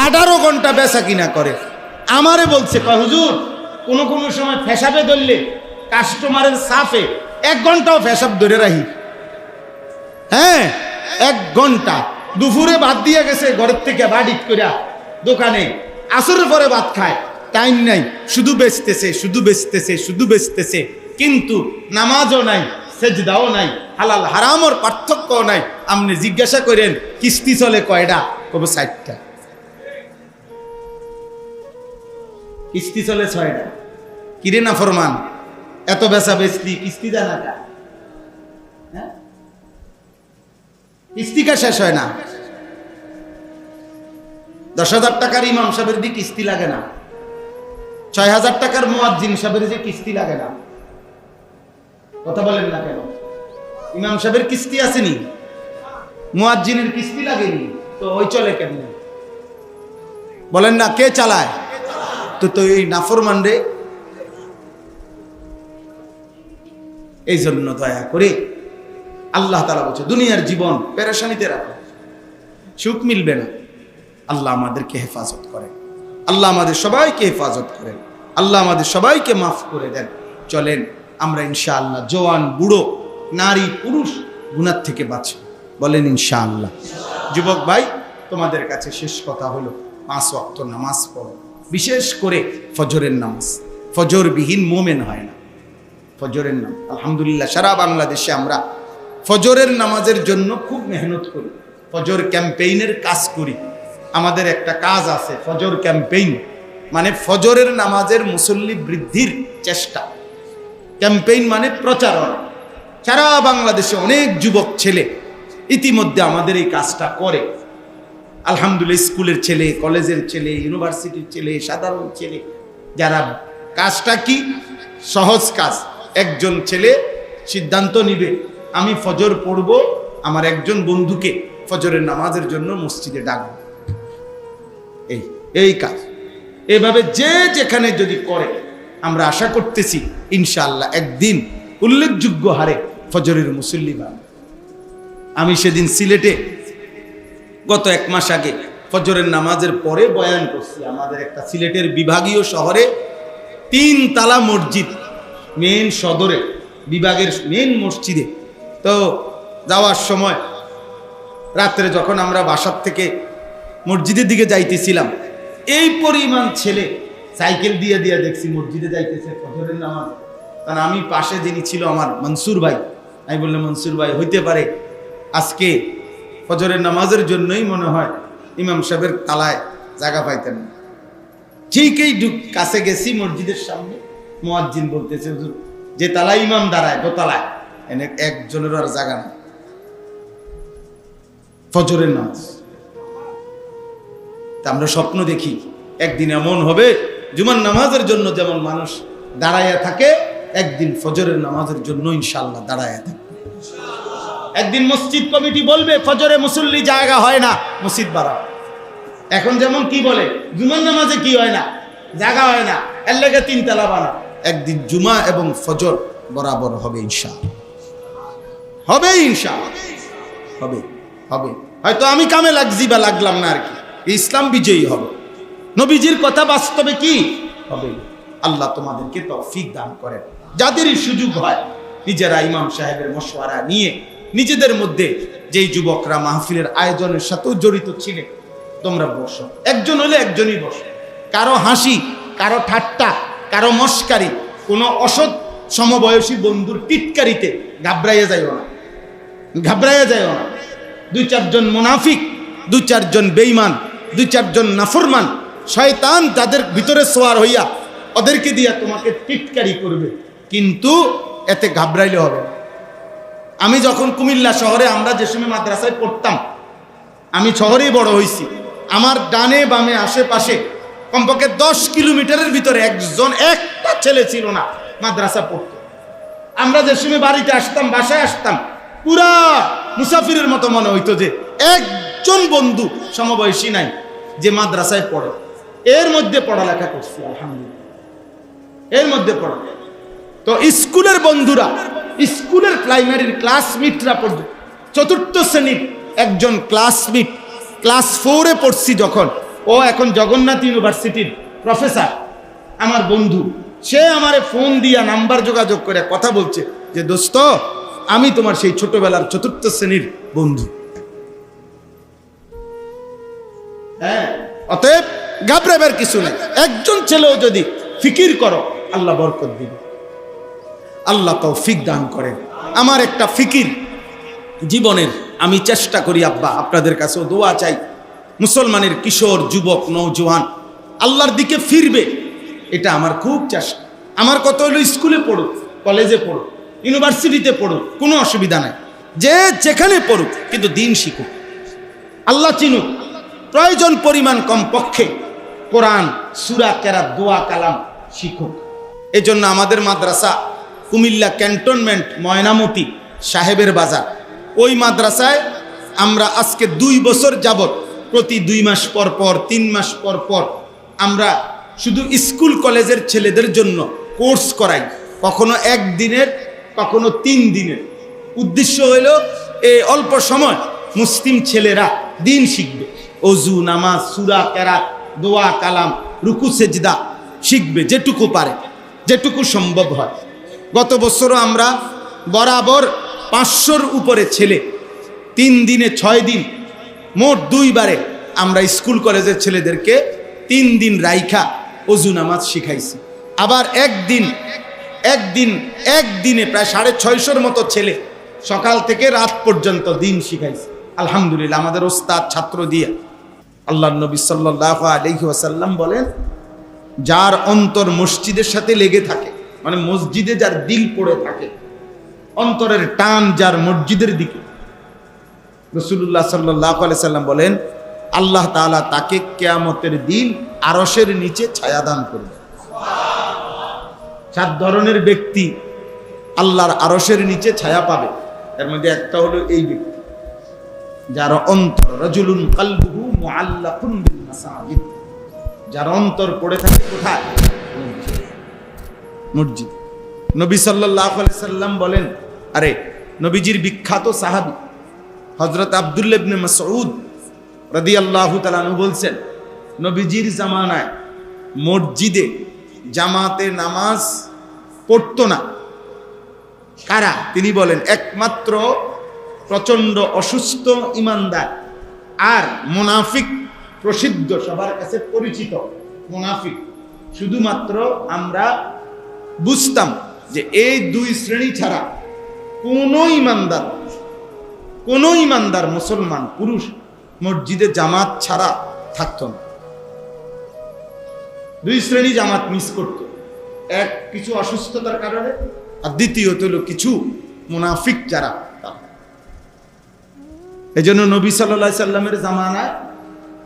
18 ঘন্টা বেচা কিনা করে। আমারে বলছে, কয় হুজুর কোন কোন সময় ফেসাবে ধরলে কাস্টমারের সাফে 1 ঘন্টাও ফেসাব ধরে রাখি। হ্যাঁ, 1 ঘন্টা। দুপুরে ভাত দিয়ে গেছে ঘরের থেকে বাড়িত কইরা দোকানে, আসরের পরে ভাত খায়, টাইম নাই, শুধু বেচতেছে শুধু বেচতেছে শুধু বেচতেছে, কিন্তু নামাজও নাই, সেজদাও নাই, হালাল হারামর পার্থক্যও নাই। আপনি জিজ্ঞাসা করেন কিস্তি চলে কয়টা, কবে 60টা। কিস্তি চলে 6টা। কিরে না ফরমান, এত বেচা বেচলি, কিস্তি দেয় না? হ্যাঁ, কিস্তি কা শেষ হয় না? 10,000 টাকার ইমাম সাহেবের দিয়ে কিস্তি লাগে না, 6,000 টাকার মুয়াজ্জিন সাহেবের যে কিস্তি লাগে না। কথা বলেন না কেন? ইমাম সাহেবের কিস্তি আসেনি, মুয়াজ্জিনের কিস্তি লাগেনি, তো ওই চলে কেমনে? বলেন না, কে চালায়? তো এই নাফরমান রে। এই জন্য দয়া করে আল্লাহ তাআলা বলছে, দুনিয়ার জীবন পেরেশানিতে রাখো, সুখ মিলবে না। আল্লাহ আমাদেরকে হেফাজত করেন, আল্লাহ আমাদের সবাইকে হেফাজত করেন, আল্লাহ আমাদের সবাইকে মাফ করে দেন। চলেন আমরা ইনশাআল্লাহ জওয়ান বুড়ো নারী পুরুষ গুনাহ থেকে বাঁচব, বলেন ইনশাআল্লাহ। যুবক ভাই, তোমাদের কাছে শেষ কথা হলো 5 ওয়াক্ত নামাজ পড়ো, বিশেষ করে ফজরের নামাজ। ফজরবিহীন মোমেন হয় না। ফজরের নামাজ, আলহামদুলিল্লাহ সারা বাংলাদেশে আমরা ফজরের নামাজের জন্য খুব মেহনত করি, ফজর ক্যাম্পেইনের কাজ করি। আমাদের একটা কাজ আছে ফজর ক্যাম্পেইন, মানে ফজরের নামাজের মুসল্লি বৃদ্ধির চেষ্টা। ক্যাম্পেইন মানে প্রচারণা। সারা বাংলাদেশে অনেক যুবক ছেলে ইতিমধ্যে আমাদের এই কাজটা করে, আলহামদুলিল্লাহ। স্কুলের ছেলে, কলেজের ছেলে, ইউনিভার্সিটির ছেলে, সাধারণ ছেলে, যারা। কাজটা কি? সহজ কাজ। একজন ছেলে সিদ্ধান্ত নিবে, আমি ফজর পড়ব, আমার একজন বন্ধুকে ফজরের নামাজের জন্য মসজিদে ডাকব। এই কাজ এভাবে যে যেখানে যদি করে, আমরা আশা করতেছি ইনশাআল্লাহ একদিন উল্লেখযোগ্য হারে ফজরের মুসল্লি বাড়বে। আমি সেদিন সিলেটে গত 1 মাস আগে ফজরের নামাজের পরে বয়ান করছি। আমাদের একটা সিলেটের বিভাগীয় শহরে 3 তালা মসজিদ, মেন সদরে, বিভাগের মেন মসজিদে। তো যাওয়ার সময় রাত্রে যখন আমরা বাসার থেকে মসজিদের দিকে যাইতেছিলাম, এই পরিমাণ ছেলে সাইকেল দিয়ে দিয়ে দেখছি মসজিদে যাইতেছে ফজরের নামাজ। কারণ আমি পাশে যিনি ছিল আমার মনসুর ভাই, আমি বললাম মনসুর ভাই, হইতে পারে আজকে ফজরের নামাজের জন্যই মনে হয় ইমাম সাহেবের তালায় জায়গা পাইতেন না। ঠিক এই কাছে গেছি মসজিদের সামনে, মুয়াজ্জিন বলতেছে, হুজুর যে তালায় ইমাম দাঁড়ায় দোতলায়, এনে একজনের আর জায়গা না। ফজরের নামাজ আমরা স্বপ্ন দেখি একদিন এমন হবে জুমার নামাজের জন্য যেমন মানুষ দাঁড়াইয়া থাকে, একদিন ফজরের নামাজের জন্য ইনশাআল্লাহ দাঁড়াইয়া থাকে। একদিন মসজিদ কমিটি বলবে ফজরে মুসল্লি জায়গা হয় না, মসজিদ বাড়াও। এখন যেমন কি বলে জুমার নামাজে কি হয় না, জায়গা হয় না, এর লেগে 3 তালা বানাও। একদিন জুমা এবং ফজর বরাবর হবে ইনশাআল্লাহ, হবে ইনশাআল্লাহ, হবে হবে। হয়তো আমি কামে লাগছি বা লাগলাম না, আর কি, ইসলাম বিজয়ী হবে। নবীজির কথা বাস্তবে কি হবে। আল্লাহ তোমাদেরকে তৌফিক দান করেন। যাদেরই সুযোগ হয় নিজেরা ইমাম সাহেবের মশওয়ারা নিয়ে নিজেদের মধ্যে, যেই যুবকরা মাহফিলের আয়োজনের সাথেও জড়িত ছিলেন, তোমরা বসো। একজন হলে একজনই বসো। কারো হাসি, কারো ঠাট্টা, কারো মস্কারি, কোনো অসৎ সমবয়সী বন্ধুর টিটকারিতে ঘাবড়াইয়া যাইও না, ঘাবড়াইয়া যাইও না। 2-4 জন মুনাফিক, 2-4 জন বেঈমান, 2-4 জন নাফরমান শয়তান তাদের ভিতরে সোয়ার হইয়া ওদেরকে দিয়া তোমাকে টিটকারি করবে, কিন্তু এতে ঘাবড়াইলে হবে না। আমি যখন কুমিল্লা শহরে, আমরা যে সময় মাদ্রাসায় পড়তাম, আমি শহরেই বড় হয়েছি, আমার ডানে বামে আশেপাশে কমপক্ষে 10 কিলোমিটারের ভিতরে একটা ছেলে ছিল না মাদ্রাসা পড়তো। আমরা যে সময় বাড়িতে আসতাম, বাসায় আসতাম, পুরা মুসাফিরের মতো মনে হইতো যে একজন বন্ধু সমবয়সী নাই যে মাদ্রাসায় পড়ে। এর মধ্যে পড়ালেখা করছি আলহামদুলিল্লাহ, এর মধ্যে পড়া। তো স্কুলের বন্ধুরা, স্কুলের প্রাইমারির ক্লাসমেটরা পর্যন্ত, 4র্থ শ্রেণীর একজন ক্লাসমেট ক্লাস 4-এ পড়ছি যখন, ও এখন জগন্নাথ ইউনিভার্সিটির প্রফেসর, আমার বন্ধু, সে আমারে ফোন দিয়া নাম্বার যোগাযোগ করে কথা বলছে যে দোস্ত আমি তোমার সেই ছোটবেলার 4র্থ শ্রেণীর বন্ধু। হ্যাঁ, অতএব ঘাবড়াবার কিছু নাই। একজন ছেলেও যদি ফিকির করো আল্লাহ বরকত দিবে, আল্লাহ তৌফিক দান করেন। আমার একটা ফিকির জীবনের, আমি চেষ্টা করি আব্বা আপনাদের কাছেও দোয়া চাই, মুসলমানের কিশোর যুবক নওজোয়ান আল্লাহর দিকে ফিরবে, এটা আমার খুব চেষ্টা। আমার কত হলো স্কুলে পড়ুক, কলেজে পড়ুক, ইউনিভার্সিটিতে পড়ুক, কোনো অসুবিধা নাই, যে যেখানে পড়ুক কিন্তু দিন শিখুক, আল্লাহ চিনুক, প্রয়োজন পরিমাণ কমপক্ষে কোরআন, সূরা, কেরাত, দোয়া, কালাম শিখুক। এই জন্য আমাদের মাদ্রাসা কুমিল্লা ক্যান্টনমেন্ট ময়নামতি সাহেবের বাজার, ওই মাদ্রাসায় আমরা আজকে 2 বছর যাবত প্রতি 2 মাস পর পর 3 মাস পর পর আমরা শুধু স্কুল কলেজের ছেলেদের জন্য কোর্স করাই, কখনো 1 দিনের, কখনো 3 দিনের। উদ্দেশ্য হইল এই অল্প সময় মুসলিম ছেলেরা দিন শিখবে, অজু, নামাজ, সূরা, কেরাত, দোয়া, কালাম, রুকু, সেজদা শিখবে, যেটুকু পারে, যেটুকু সম্ভব হয়। গত বছরও আমরা বরাবর 500-র উপরে ছেলে 3 দিনে 6 দিন, মোট 2 বারে আমরা স্কুল কলেজের ছেলেদেরকে 3 দিন রাইখা অজু নামাজ শিখাইছি। আবার একদিনে প্রায় 650-র মতো ছেলে সকাল থেকে রাত পর্যন্ত দিন শিখাইছি আলহামদুলিল্লাহ, আমাদের ওস্তাদ ছাত্র দিয়ে। আল্লাহর নবী সাল্লাল্লাহু আলাইহি ওয়াসাল্লাম বলেন, যার অন্তর মসজিদের সাথে লেগে থাকে, মানে মসজিদে যার দিল পড়ে থাকে, অন্তরের টান যার মসজিদের দিকে, রাসূলুল্লাহ সাল্লাল্লাহু আলাইহি সাল্লাম বলেন আল্লাহ তাআলা তাকে কিয়ামতের দিন আরশের নিচে ছায়া দান করবে। 7 ধরনের ব্যক্তি আল্লাহর আরশের নিচে ছায়া পাবে, এর মধ্যে একটা হলো এই ব্যক্তি যার অন্তর, রাজুলুন কলবুহু মুআল্লাকুন বিল মাসাজিদ, যার অন্তর পড়ে থাকে কোথায়? মসজিদ। নবী সাল্লাল্লাহু আলাইহি সাল্লাম বলেন, আরে নবীজির বিখ্যাত সাহাবী হযরত আব্দুল্লাহ ইবনে মাসউদ রাদিয়াল্লাহু তাআলা আনহু বলছেন, নবীজির জামানায় মসজিদে জামাতে নামাজ পড়তো না। কারা? তিনি বলেন একমাত্র প্রচন্ড অসুস্থ ইমানদার আর মুনাফিক, প্রসিদ্ধ, সবার কাছে পরিচিত মুনাফিক। শুধুমাত্র আমরা বুঝতাম যে এই 2 শ্রেণী ছাড়া কোনো ইমানদার মুসলমান পুরুষ মসজিদে জামাত ছাড়া থাকতো না। 2 শ্রেণী জামাত মিস করত, এক কিছু অসুস্থতার কারণে, আর দ্বিতীয়ত হলো কিছু মুনাফিক যারা। এই জন্য নবী সাল্লাল্লাহু আলাইহি সাল্লামের জামানায়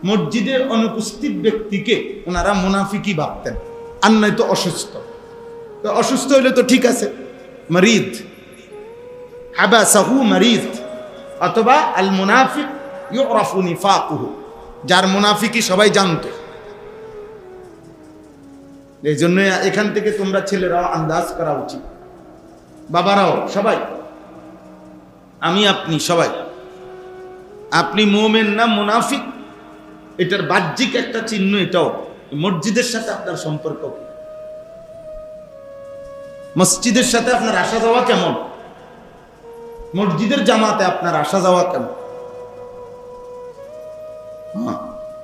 মসজিদের অনুপস্থিত ব্যক্তিকে ওনারা মুনাফিকই ভাবতেন, আর নয়তো অসুস্থ। তো অসুস্থ হইলে তো ঠিক আছে, মারিদ, হাবাসাহু মারিদ, অথবা আল মুনাফিক ইউরাফু নিফাকুহু, যার মুনাফিকি সবাই জানতো। এই জন্য এখান থেকে তোমরা ছেলেরাও আন্দাজ করা উচিত, বাবারাও সবাই, আমি আপনি সবাই, আপনি মুমিন না মুনাফিক, এটার বাহ্যিক একটা চিহ্ন এটাও। মসজিদের সাথে আপনার সম্পর্ক কি? মসজিদের সাথে আপনার আসা যাওয়া কেমন? মসজিদের জামাতে আপনার আসা যাওয়া কেমন?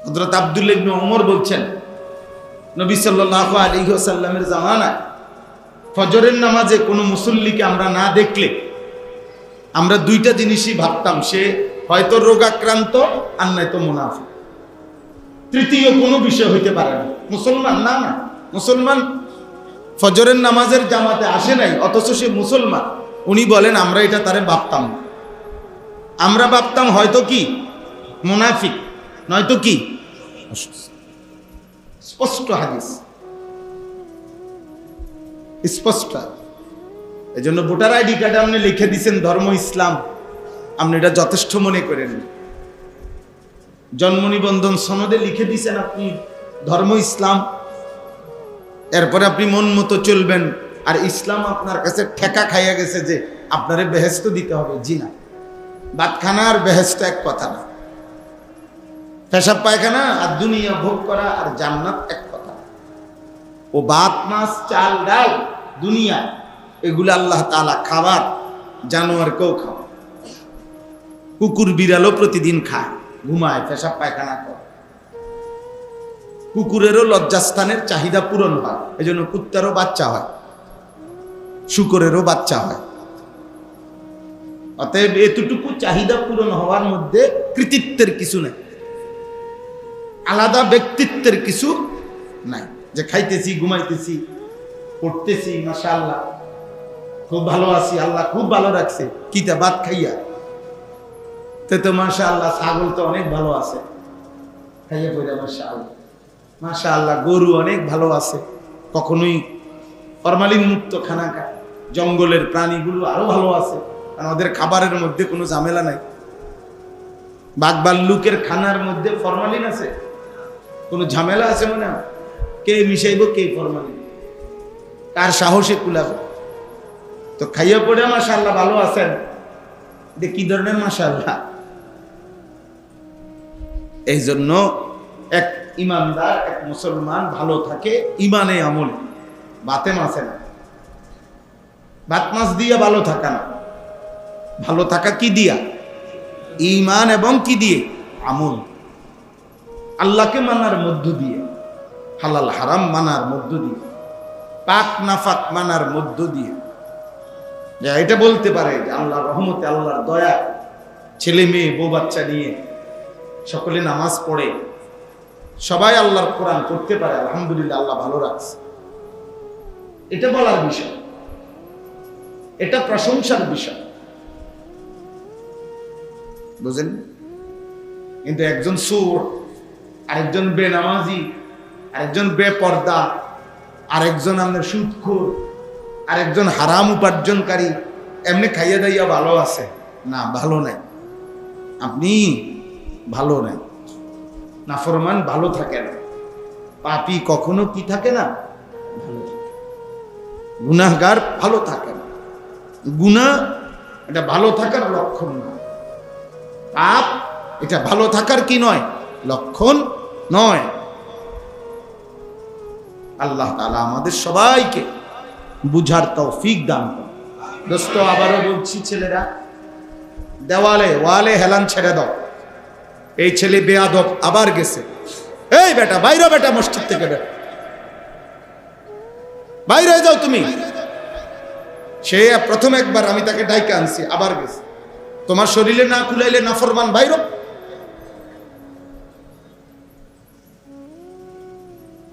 হযরত আব্দুল্লাহ ইবনে ওমর বলছেন, নবী সাল্লাল্লাহু আলাইহি ওয়াসাল্লামের জামানায় ফজরের নামাজে কোনো মুসল্লিকে আমরা না দেখলে আমরা 2টা জিনিসই ভাবতাম, সে হয়তো রোগাক্রান্ত আর নয়তো মুনাফিক। তৃতীয় কোনো বিষয় হইতে পারে না। মুসলমান না, মুসলমান ফজরের নামাজের জামাতে আসে নাই, অথচ সে মুসলমান। উনি বলেন আমরা এটা তারে ভাবতাম না, আমরা ভাবতাম হয়তো কি মুনাফিক, নয়তো কি স্পষ্ট হাদিস, স্পষ্ট। এই জন্য ভোটার আইডি কার্ডে আপনি লিখে দিচ্ছেন ধর্ম ইসলাম, আপনি এটা যথেষ্ট মনে করেন। জন্ম নিবন্ধন সনদে লিখে দিচ্ছেন আপনি ধর্ম ইসলাম, এরপরে আপনি মন মতো চলবেন, আর ইসলাম আপনার কাছে ঠেকা খাইয়া গেছে যে আপনারে বেহেশত দিতে হবে। জি না, ভাতখানা আর বেহেশত এক কথা না। পেশাব পায়খানা আর দুনিয়া ভোগ করা আর জান্নাত এক কথা। ও ভাত মাছ চাল ডাল দুনিয়া, এগুলো আল্লাহ তাআলা খাবার, জানোয়ারকেও খাওয়া। কুকুর বিড়ালও প্রতিদিন খায়, ঘুমায়, পেশাব পায়খানা করে। কুকুরেরও লজ্জাস্থানের চাহিদা পূরণ হয়, এই জন্য কুত্তারও বাচ্চা হয়, শুকরেরও বাচ্চা হয়। অতএব এতটুকু চাহিদা পূরণ হওয়ার মধ্যে কৃতিত্বের কিছু নেই, আলাদা ব্যক্তিত্বের কিছু নাই। যে খাইতেছি, ঘুমাইতেছি, পড়তেছি, মাশাআল্লাহ খুব ভালো আছি, আল্লাহ খুব ভালো রাখছে, কিতা ভাত খাইয়া তো মাশাআল্লাহ, ছাগল তো অনেক ভালো আছে খাইয়া পড়া, মাশাআল্লাহ মাশাআল্লাহ, গরু অনেক ভালো আছে, কখনোই ফরমালিন মুক্ত খানা খায়, জঙ্গলের প্রাণীগুলো আরো ভালো আছে, কারণ ওদের খাবারের মধ্যে কোনো ঝামেলা নাই। বাঘ ভাল্লুকের খানার মধ্যে ফরমালিন আছে, কোনো ঝামেলা আছে মনে হয়? কে মিশাইব, কে ফরমালিন, কার সাহসে কুলাবে? তো খাইয়া পড়ে মাশাআল্লাহ ভালো আছেন, এটা কি ধরনের মাশাআল্লাহ? এই জন্য এক ইমানদার, এক মুসলমান ভালো থাকে ইমানে আমল, বাতে মাসে না। ভাত মাছ দিয়ে ভালো থাকা না, ভালো থাকা কি দিয়া? ঈমান এবং কি দিয়ে? আমল। আল্লাহকে মানার মধ্য দিয়ে, হালাল হারাম মানার মধ্য দিয়ে, পাক নাফাক মানার মধ্য দিয়ে। এটা বলতে পারে যে আল্লাহর রহমতে, আল্লাহর দয়া, ছেলে মেয়ে বউ বাচ্চা নিয়ে সকলে নামাজ পড়ে, সবাই আল্লাহর কোরআন পড়তে পারে, আলহামদুলিল্লাহ আল্লাহ ভালো রাখছে, এটা বলার বিষয়, এটা প্রশংসার বিষয়, বুঝেন? কিন্তু একজন সুর, আরেকজন বেনামাজি, আরেকজন বেপর্দা, আরেকজন আমাদের সুদখোর, আরেকজন হারাম উপার্জনকারী, এমনি খাইয়া দাইয়া ভালো আছে না, ভালো নাই। আপনি ভালো নাই, নাফরমান ভালো থাকে না, পাপী কখনো কি থাকে না, ভালো থাকে। গুনাহগার ভালো থাকে না, গুনাহ এটা ভালো থাকার লক্ষণ নয়, পাপ এটা ভালো থাকার কি নয়, লক্ষণ নয়। আল্লাহ তাআলা আমাদের সবাইকে বুঝার তৌফিক দান করুন। দোস্ত, আবারও বলছি, ছেলেরা দেওয়ালে ওয়ালে হেলান ছেড়ে দাও। এই ছেলে বেয়াদব আবার গেছে, এই বেটা বাইরে, বেটা মসজিদ থেকে বেটা বাইরে যাও তুমি। সে প্রথম একবার আমি তাকে ডাইকে আনছি, আবার গেছে। তোমার শরীরে না কুলাইলে নাফরমান বাইর।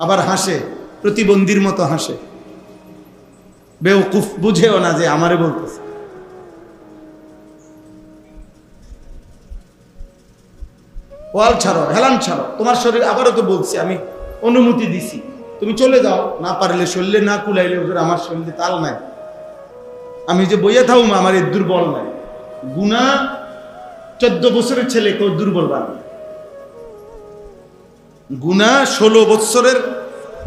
আবার হাসে, প্রতিবন্ধীর মতো হাসে, বেওকুফ, বুঝেও না যে আমারে বলতেছে। ওয়াল ছাড়ো, হেলান ছাড়ো, তোমার শরীর, আবারও তো বলছি, আমি অনুমতি দিছি, তুমি চলে যাও, না পারলে শরীরে না কুলাইলে, আমার শরীরে তাল নাই, আমি যে বইয়া থাকুম, আমার এই দুর্বল নাই। গুনাহ 14 বছরের ছেলে কেউ দুর্বল বানায়, গুনাহ 16 বছরের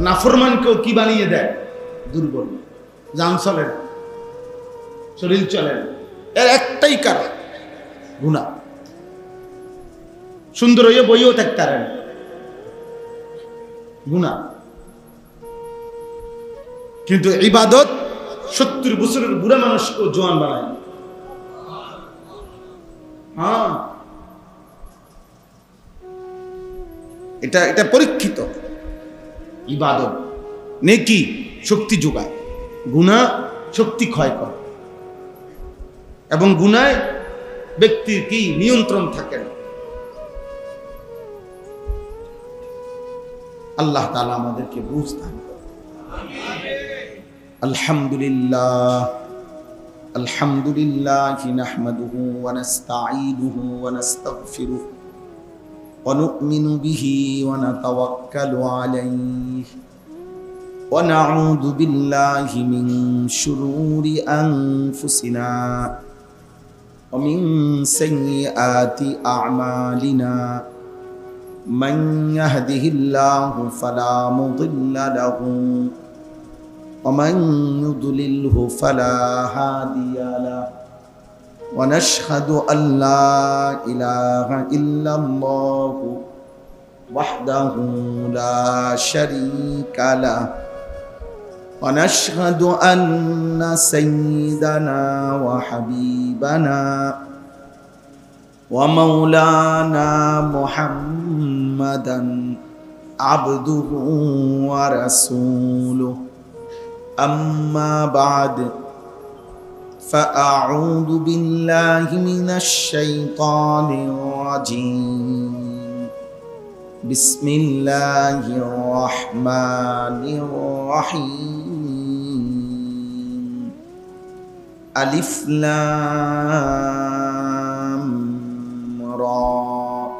নাফরমানকেও কি বানিয়ে দেয়? দুর্বল। জান চলে না, শরীর চলে না, এর একটাই কারণ গুনাহ। সুন্দর হইয়া বইও থাকতে পারে না, গুনাহ। কিন্তু ইবাদত 70 বছরের বুড়া মানুষকেও জোয়ান বানায়। হ্যাঁ, এটা পরীক্ষিত। ইবাদত নেকি শক্তি যোগায়, গুনাহ শক্তি ক্ষয় করে, এবং গুনায় ব্যক্তির কি নিয়ন্ত্রণ থাকে না। আল্লাহ তাআলা আমাদেরকে বুঝ দান করেন। আলহামদুলিল্লাহ, আলহামদুলিল্লাহ নাহমাদুহু ওয়া নাস্তাঈনুহু ওয়া নাস্তাগফিরুহু ওয়া নু'মিনু বিহি ওয়া নাতাওয়াক্কালু আলাইহি ওয়া নাউযু বিল্লাহি মিন শুরুরি আনফুসিনা ওয়া মিন সাইয়্যাতি আ'মালিনা। من يهده الله فلا مضل له ومن يضلله فلا هادي له ونشهد أن لا إله إلا الله وحده لا شريك له ونشهد أن سيدنا وحبيبنا ومولانا محمدا عبده ورسوله أما بعد فأعوذ بالله من الشيطان الرجيم بسم الله الرحمن الرحيم ألف لام را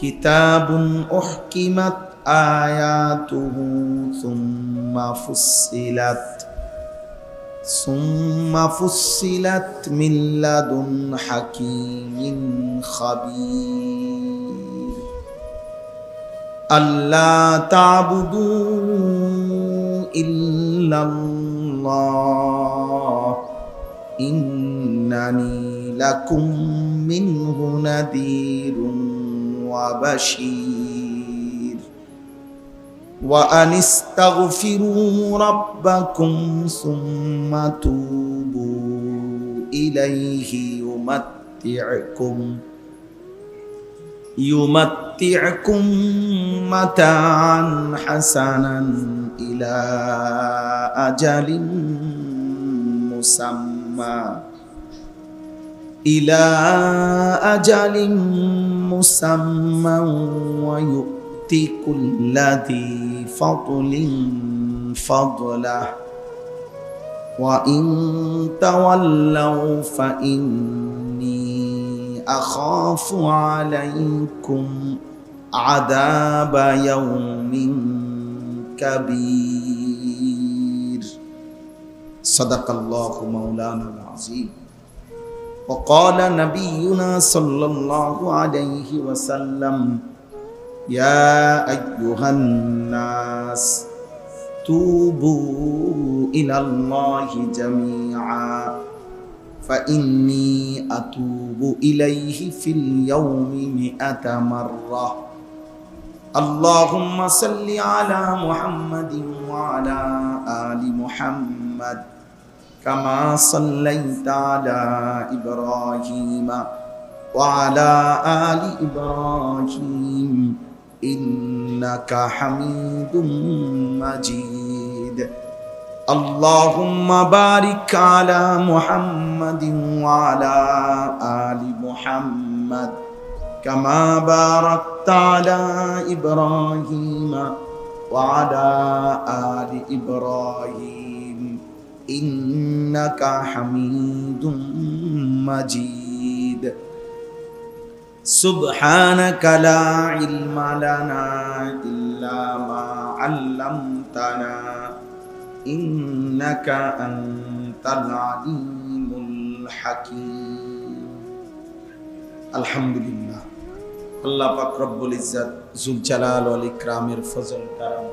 كتاب أحكمت آياته ثم فصلت من لدن حكيم خبير ألا تعبدوا إلا الله إنني لكم منه نذير وبشير وأن استغفروا ربكم ثم توبوا إليه يمتعكم متاعا حسنا إلى أجل مسمى ويؤتي كل ذي فضل فضله وإن تولوا فإني أخاف عليكم عذاب يوم كبير صدق الله مولانا العظيم وقال نبينا صلى الله عليه وسلم يا أيها الناس توبوا إلى الله جميعا فإني أتوب إليه في اليوم 100 مرة اللهم صل على محمد وعلى آل محمد كما صليت على إبراهيم وعلى آل إبراهيم إنك حميد مجيد اللهم بارك على محمد وعلى آل محمد كما باركت على إبراهيم وعلى آل إبراهيم إنك حميد مجيد سبحانك لا علم لنا إلا ما علمتنا إنك أنت العليم الحكيم الحمد لله আল্লাহ পাক রব্বুল ইজ্জত জুল জালাল ওয়াল ইকরামের ফজল কারাম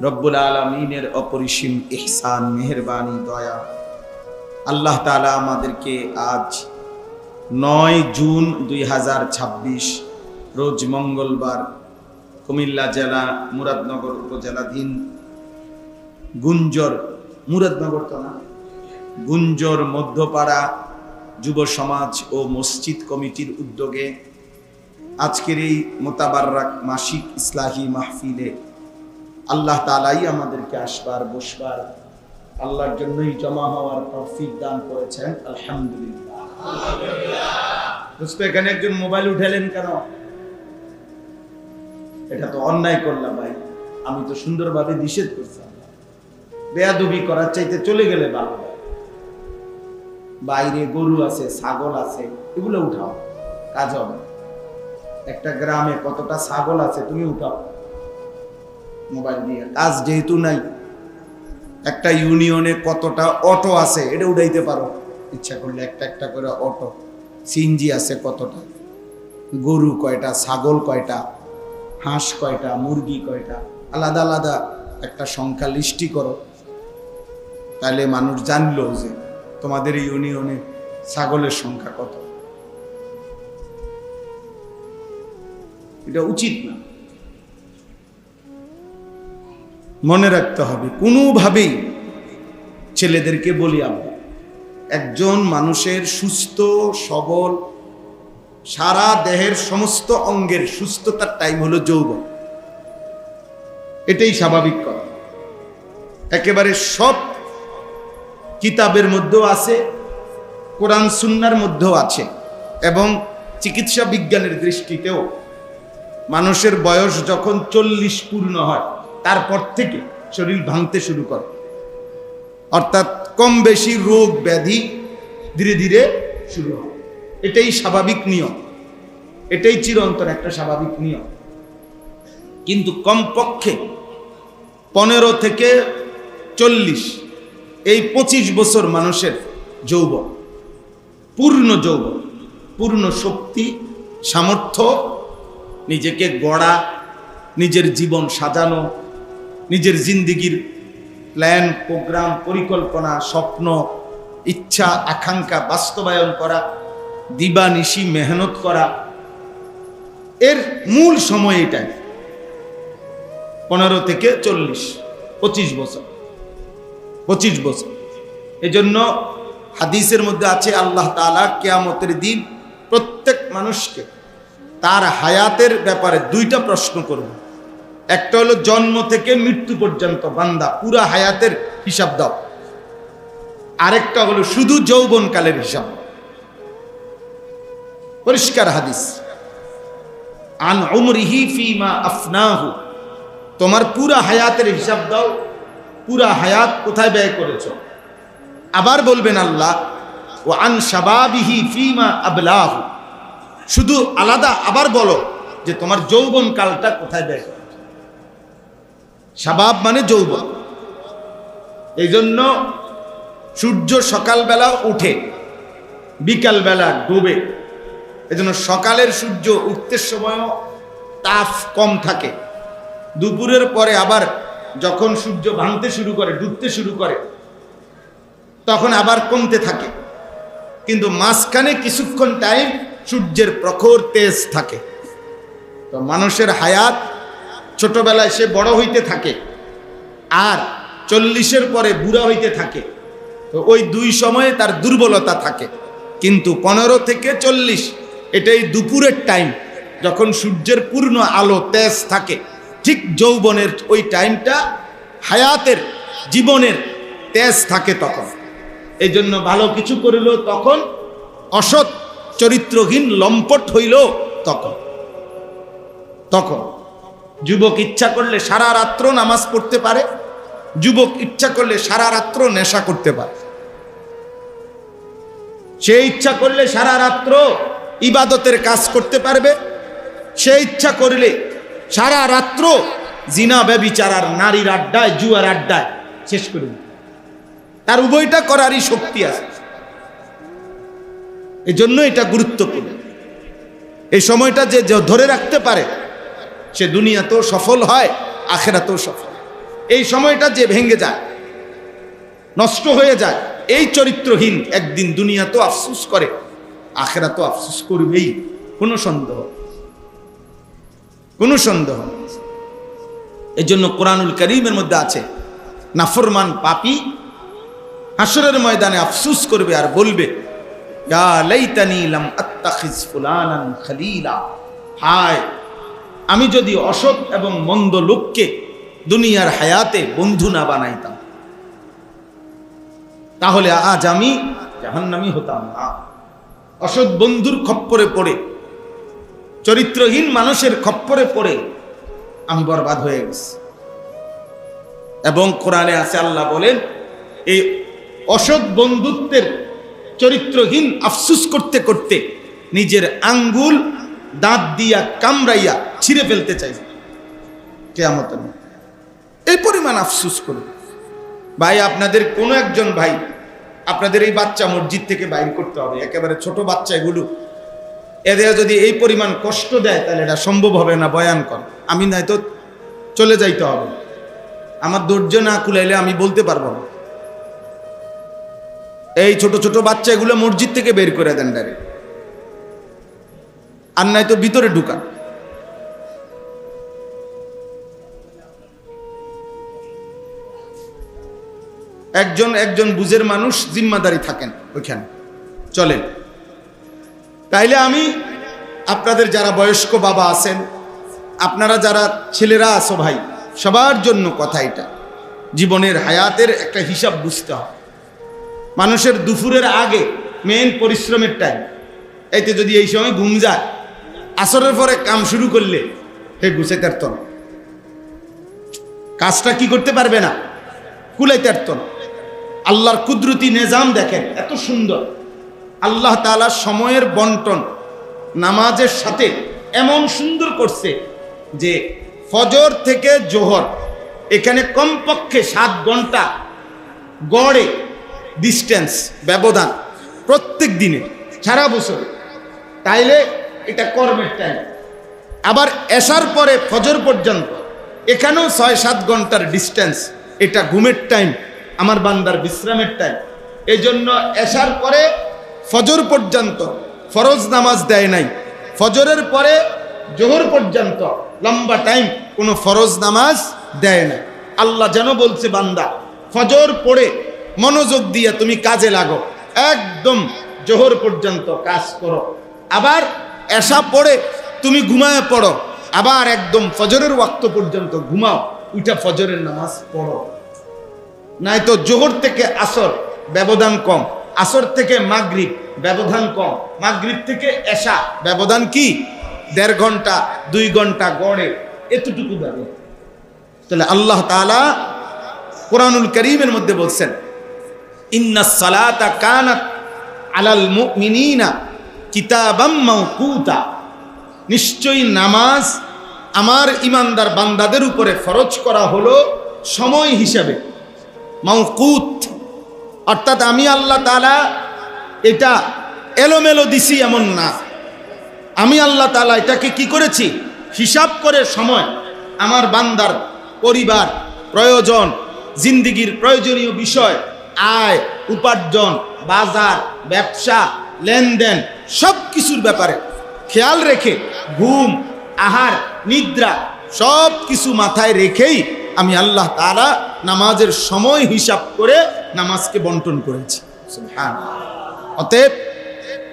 রব্বুল আলামিনের অপরিসীম ইহসান মেহেরবানি দয়া আল্লাহ তাআলা আমাদেরকে আজ 9 জুন 2026 রোজ মঙ্গলবার কুমিল্লা জেলা মুরাদনগর উপজেলাধীন গুঞ্জর মধ্যপাড়া যুব সমাজ ও মসজিদ কমিটির উদ্যোগে আজকের এই মোতাবাররাক মাসিক ইসলাহি মাহফিলে আল্লাহ তাআলাই আমাদেরকে আসবার বসবার আল্লাহর জন্যই জমা হওয়ার তৌফিক দান করেছেন আলহামদুলিল্লাহ। এখানে একজন মোবাইল উঠালেন কেন? এটা তো অন্যায় করলাম ভাই, আমি তো সুন্দরভাবে নিষেধ করছি। বেয়াদবি করার চাইতে চলে গেলে ভালো। বাইরে গরু আছে, ছাগল আছে, এগুলো উঠাও, কাজ হবে। একটা গ্রামে কতটা ছাগল আছে তুমি উঠাও মোবাইল দিয়ে, কাজ যেহেতু নাই। একটা ইউনিয়নে কতটা অটো আছে এটা উঠাইতে পারো ইচ্ছা করলে, একটা একটা করে অটো। সিএনজি আছে কতটা, গরু কয়টা, ছাগল কয়টা, হাঁস কয়টা, মুরগি কয়টা, আলাদা আলাদা একটা সংখ্যা লিস্টি করো, তাহলে মানুষ জানলো যে তোমাদের ইউনিয়নে ছাগলের সংখ্যা কত। এটা উচিত না। মনে রাখতে হবে, কোনোভাবেই ছেলেদেরকে বলি আব্বা, একজন মানুষের সুস্থ সবল সারা দেহের সমস্ত অঙ্গের সুস্থতার টাইম হলো যৌবন। এটাই স্বাভাবিক কথা। একেবারে সব কিতাবের মধ্যেও আছে, কোরআন সুন্নাহর মধ্যেও আছে, এবং চিকিৎসা বিজ্ঞানের দৃষ্টিতেও মানুষের বয়স যখন 40 পূর্ণ হয় তারপর থেকে শরীর ভাঙতে শুরু করে, অর্থাৎ কম বেশি রোগ ব্যাধি ধীরে ধীরে শুরু হয়। এটাই স্বাভাবিক নিয়ম, এটাই চিরন্তন একটা স্বাভাবিক নিয়ম। কিন্তু কমপক্ষে 15 থেকে 40 এই 25 বছর মানুষের যৌবন, পূর্ণ যৌবন, পূর্ণ শক্তি সামর্থ্য, নিজেকে গড়া, নিজের জীবন সাজানো, নিজের জিন্দিগির প্ল্যান প্রোগ্রাম পরিকল্পনা স্বপ্ন ইচ্ছা আকাঙ্ক্ষা বাস্তবায়ন করা, দিবানিশি মেহনত করা, এর মূল সময় এটাই 15 থেকে 40, 25 বছর, 25 বছর। এজন্য হাদিসের মধ্যে আছে আল্লাহ তাআলা কিয়ামতের দিন প্রত্যেক মানুষকে তার হায়াতের ব্যাপারে 2টা প্রশ্ন করবে। একটা হলো জন্ম থেকে মৃত্যু পর্যন্ত বান্দা পুরা হায়াতের হিসাব দাও, আরেকটা হলো শুধু যৌবনকালের হিসাব। পরিষ্কার হাদিস, আন উমরিহি ফিমা আফনাহু, তোমার পুরা হায়াতের হিসাব দাও, পুরা হায়াত কোথায় ব্যয় করেছো। আবার বলবেন আল্লাহ, ও আন শাবাবিহি ফিমা আবলাহু, শুধু আলাদা আবার বলো যে তোমার যৌবন কালটা কোথায় ব্যয় করেছো। শাবাব মানে যৌবন। এই জন্য সূর্য সকালবেলা উঠে বিকালবেলা ডুবে, এজন্য সকালের সূর্য উঠতে সময়ও তাপ কম থাকে, দুপুরের পরে আবার যখন সূর্য ভাঙতে শুরু করে ডুবতে শুরু করে তখন আবার কমতে থাকে, কিন্তু মাঝখানে কিছুক্ষণ টাইম সূর্যের প্রখর তেজ থাকে। তো মানুষের হায়াত ছোটবেলায় সে বড় হইতে থাকে আর 40-এর পরে বুড়া হইতে থাকে, তো ওই 2 সময়ে তার দুর্বলতা থাকে। কিন্তু 15 থেকে 40 এটাই দুপুরের টাইম, যখন সূর্যের পূর্ণ আলো তেজ থাকে, ঠিক যৌবনের ওই টাইমটা হায়াতের জীবনের তেজ থাকে তখন। এই জন্য ভালো কিছু করিল তখন, অসৎ চরিত্রহীন লম্পট হইল তখন। তখন যুবক ইচ্ছা করলে সারা রাত্র নামাজ পড়তে পারে, যুবক ইচ্ছা করলে সারা রাত্র নেশা করতে পারে, সে ইচ্ছা করলে সারা রাত্র ইবাদতের কাজ করতে পারবে, সে ইচ্ছা করলে সারা রাত্র জিনা ব্যভিচার আর নারীর আড্ডায় জুয়ার আড্ডায় শেষ করে দিবে। তার উভয়টা করারই শক্তি আছে। এই জন্য এটা গুরুত্বপূর্ণ। এই সময়টা যে ধরে রাখতে পারে সে দুনিয়াতেও সফল হয়, আখিরাতেও সফল। এই সময়টা যে ভেঙে যায়, নষ্ট হয়ে যায়, এই চরিত্রহীন একদিন দুনিয়াতেও আফসোস করে, আখিরাতেও আফসোস করবেই, কোনো সন্দেহ, কোনো সন্দেহ। এই জন্য কোরআনুল কারীমের মধ্যে আছে, নাফরমান পাপী হাসরের ময়দানে আফসোস করবে আর বলবে, ইয়া লাইতানি লাম আত্তাখিজ ফুলানান খলিলা, হায় আমি যদি অসৎ এবং মন্দ লোককে দুনিয়ার হায়াতে বন্ধু না বানাইতাম, তাহলে আজ আমি জাহান্নামী হতাম না। অসৎ বন্ধুর খপ্পরে পড়ে, চরিত্রহীন মানুষের খপ্পরে পড়ে আমি বরবাদ হয়ে গেছি। এবং কোরআনে আছে, আল্লাহ বলেন, এই অসৎ বন্ধুত্বের চরিত্রহীন আফসুস করতে করতে নিজের আঙ্গুল দাঁত দিয়া কামড়াইয়া ছিঁড়ে ফেলতে চাই কিয়ামত। এই পরিমাণ আফসুস করবে। ভাই, আপনাদের কোনো একজন ভাই, আপনাদের এই বাচ্চা মসজিদ থেকে বাইর করতে হবে, একেবারে ছোট বাচ্চা এগুলো, এদের যদি এই পরিমাণ কষ্ট দেয় তাহলে এটা সম্ভব হবে না বয়ান কর। আমি নয়তো চলে যাইতে হবে, আমার ধৈর্য না কুলাইলে আমি বলতে পারবো না। এই ছোট ছোট বাচ্চা এগুলো মসজিদ থেকে বের করে দেন ডাইরেক্ট, আর নয়তো ভিতরে ঢুকান। একজন একজন বুঝের মানুষ জিম্মাদারি থাকেন ওইখানে চলেন। তাইলে আমি আপনাদের যারা বয়স্ক বাবা আছেন, আপনারা যারা ছেলেরা আছো ভাই, সবার জন্য কথা এটা, জীবনের হায়াতের একটা হিসাব বুঝতে হয়। মানুষের দুপুরের আগে মেন পরিশ্রমের টাইম, এতে যদি এই সময় ঘুম যায়, আসরের পরে কাম শুরু করলে হে গুছাইতে পারত না, কাজটা কি করতে পারবে না, কুলাইতে পারত না। আল্লাহর কুদরতি নিজাম দেখেন এত সুন্দর। আল্লাহ তাআলা সময়ের বন্টন নামাজের সাথে এমন সুন্দর করছে যে ফজর থেকে জোহর এখানে কমপক্ষে 7 ঘন্টা গড়ে ডিস্টেন্স, ব্যবধান প্রত্যেক দিনে সারা বছর। তাইলে এটা কর্মের টাইম। আবার এশার পরে ফজর পর্যন্ত এখানেও 6-7 ঘন্টার ডিস্টেন্স, এটা ঘুমের টাইম, আমার বান্দার বিশ্রামের টাইম। এই জন্য এশার পরে ফজর পর্যন্ত ফরজ নামাজ দেয় নাই, ফজরের পরে জোহর পর্যন্ত লম্বা টাইম কোনো ফরজ নামাজ দেয় না। আল্লাহ যেন বলছে, বান্দা ফজর পড়ে মনোযোগ দিয়ে তুমি কাজে লাগো, একদম জোহর পর্যন্ত কাজ করো, আবার এশা পড়ে তুমি ঘুমায় পড়ো, আবার একদম ফজরের ওয়াক্ত পর্যন্ত ঘুমাও, উঠা ফজরের নামাজ পড়ো। নাই তো জোহর থেকে আসর ব্যবধান কম, আসর থেকে মাগরিব ব্যবধান কম, মাগরিব থেকে এশা ব্যবধান কি 1.5 ঘন্টা 2 ঘন্টা গড়ে, এতটুকু ব্যবধান। তাহলে আল্লাহ তাআলা কোরআনুল কারীমের মধ্যে বলছেন, ইন্নাস সালাতা কানাত আলাল মুমিনিনা কিতাবাম মাওকুতা, নিশ্চয়ই নামাজ আমার ইমানদার বান্দাদের উপরে ফরজ করা হলো সময় হিসাবে, মাওকুত। অর্থাৎ আমি আল্লাহ তাআলা এটা এলোমেলো দিছি এমন না, আমি আল্লাহ তাআলা এটাকে কি করেছি, হিসাব করে সময় আমার বান্দার পরিবার, প্রয়োজন, জিন্দিগির প্রয়োজনীয় বিষয়, আয় উপার্জন, বাজার, ব্যবসা, লেনদেন, সব কিছুর ব্যাপারে খেয়াল রেখে ঘুম, আহার, নিদ্রা সব কিছু মাথায় রেখেই আমি আল্লাহ তাআলা নামাজের সময় হিসাব করে নামাজকে বন্টন করেছি। সুবহানাল্লাহ। অতএব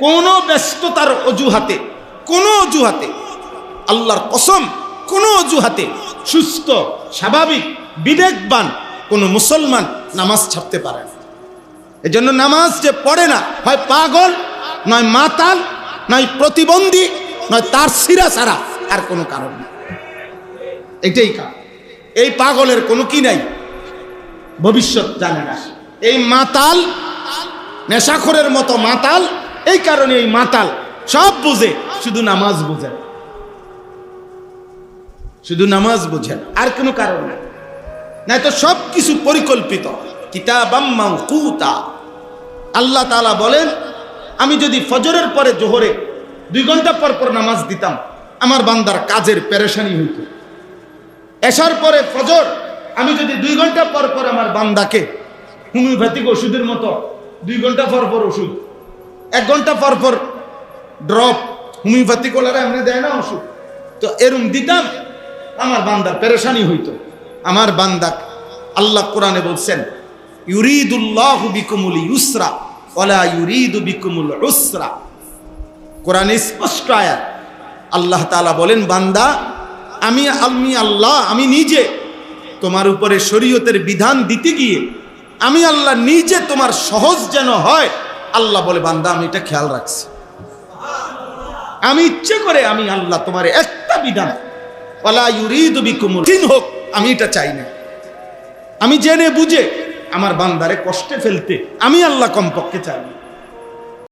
কোনো ব্যস্ততার অজুহাতে, কোনো অজুহাতে, আল্লাহর কসম কোনো অজুহাতে সুস্থ স্বাভাবিক বিবেকবান কোনো মুসলমান নামাজ ছাড়তে পারে না। এজন্য নামাজ যে পড়ে না, হয় পাগল, নয় মাতাল, নয় প্রতিবন্ধী, নয় তার শিরা ছাড়া আর কোনো কারণ নেই। এটাই কারণ। এই পাগলের কোনো কি নাই, ভবিষ্যৎ জানে না। এই মাতাল, নেশাখোরের মতো মাতাল, এই কারণে এই মাতাল সব বুঝে, শুধু নামাজ বুঝে না, শুধু নামাজ বুঝেন, আর কোনো কারণ নেই। নাই তো সব কিছু পরিকল্পিত, কিতাবাম মাওকুতা। আল্লাহ তাআলা বলেন, আমি যদি ফজরের পরে জোহরে 2 ঘন্টা পর পর নামাজ দিতাম, আমার বান্দার কাজের পেরেশানি হইত। এশার পরে ফজর আমি যদি 2 ঘন্টা পর পর আমার বান্দাকে হোমিওপ্যাথিক ওষুধের মতো 2 ঘন্টা পর পর ওষুধ, 1 ঘন্টা পর পর ড্রপ, হোমিওপ্যাথিক ওলারা এমনি দেয় না ওষুধ, তো এরম দিতাম, আমার বান্দার পেরেশানি হইতো। আমার বান্দা, আল্লাহ কোরআনে বলছেন, ইউরিদুল্লাহু বিকুমুল ইউসরা ওয়ালা ইউরিদু বিকুমুল উসরা। কোরআনে স্পষ্ট আয়াত, আল্লাহ তাআলা বলেন, বান্দা আমি আল্লাহ, আমি নিজে তোমার উপরে শরীয়তের বিধান দিতে গিয়ে আমি আল্লাহ নিজে তোমার সহজ যেন হয়, আল্লাহ বলে, বান্দা আমি এটা খেয়াল রাখছি। আমি ইচ্ছে করে আমি আল্লাহ তোমার একটা বিধান, ওয়ালা ইউরিদু বিকুমুল কঠিন হোক, আমি এটা চাই না। আমি জেনে বুঝে আমার বান্দারে কষ্টে ফেলতে আমি আল্লাহ কমপক্ষে চাই না।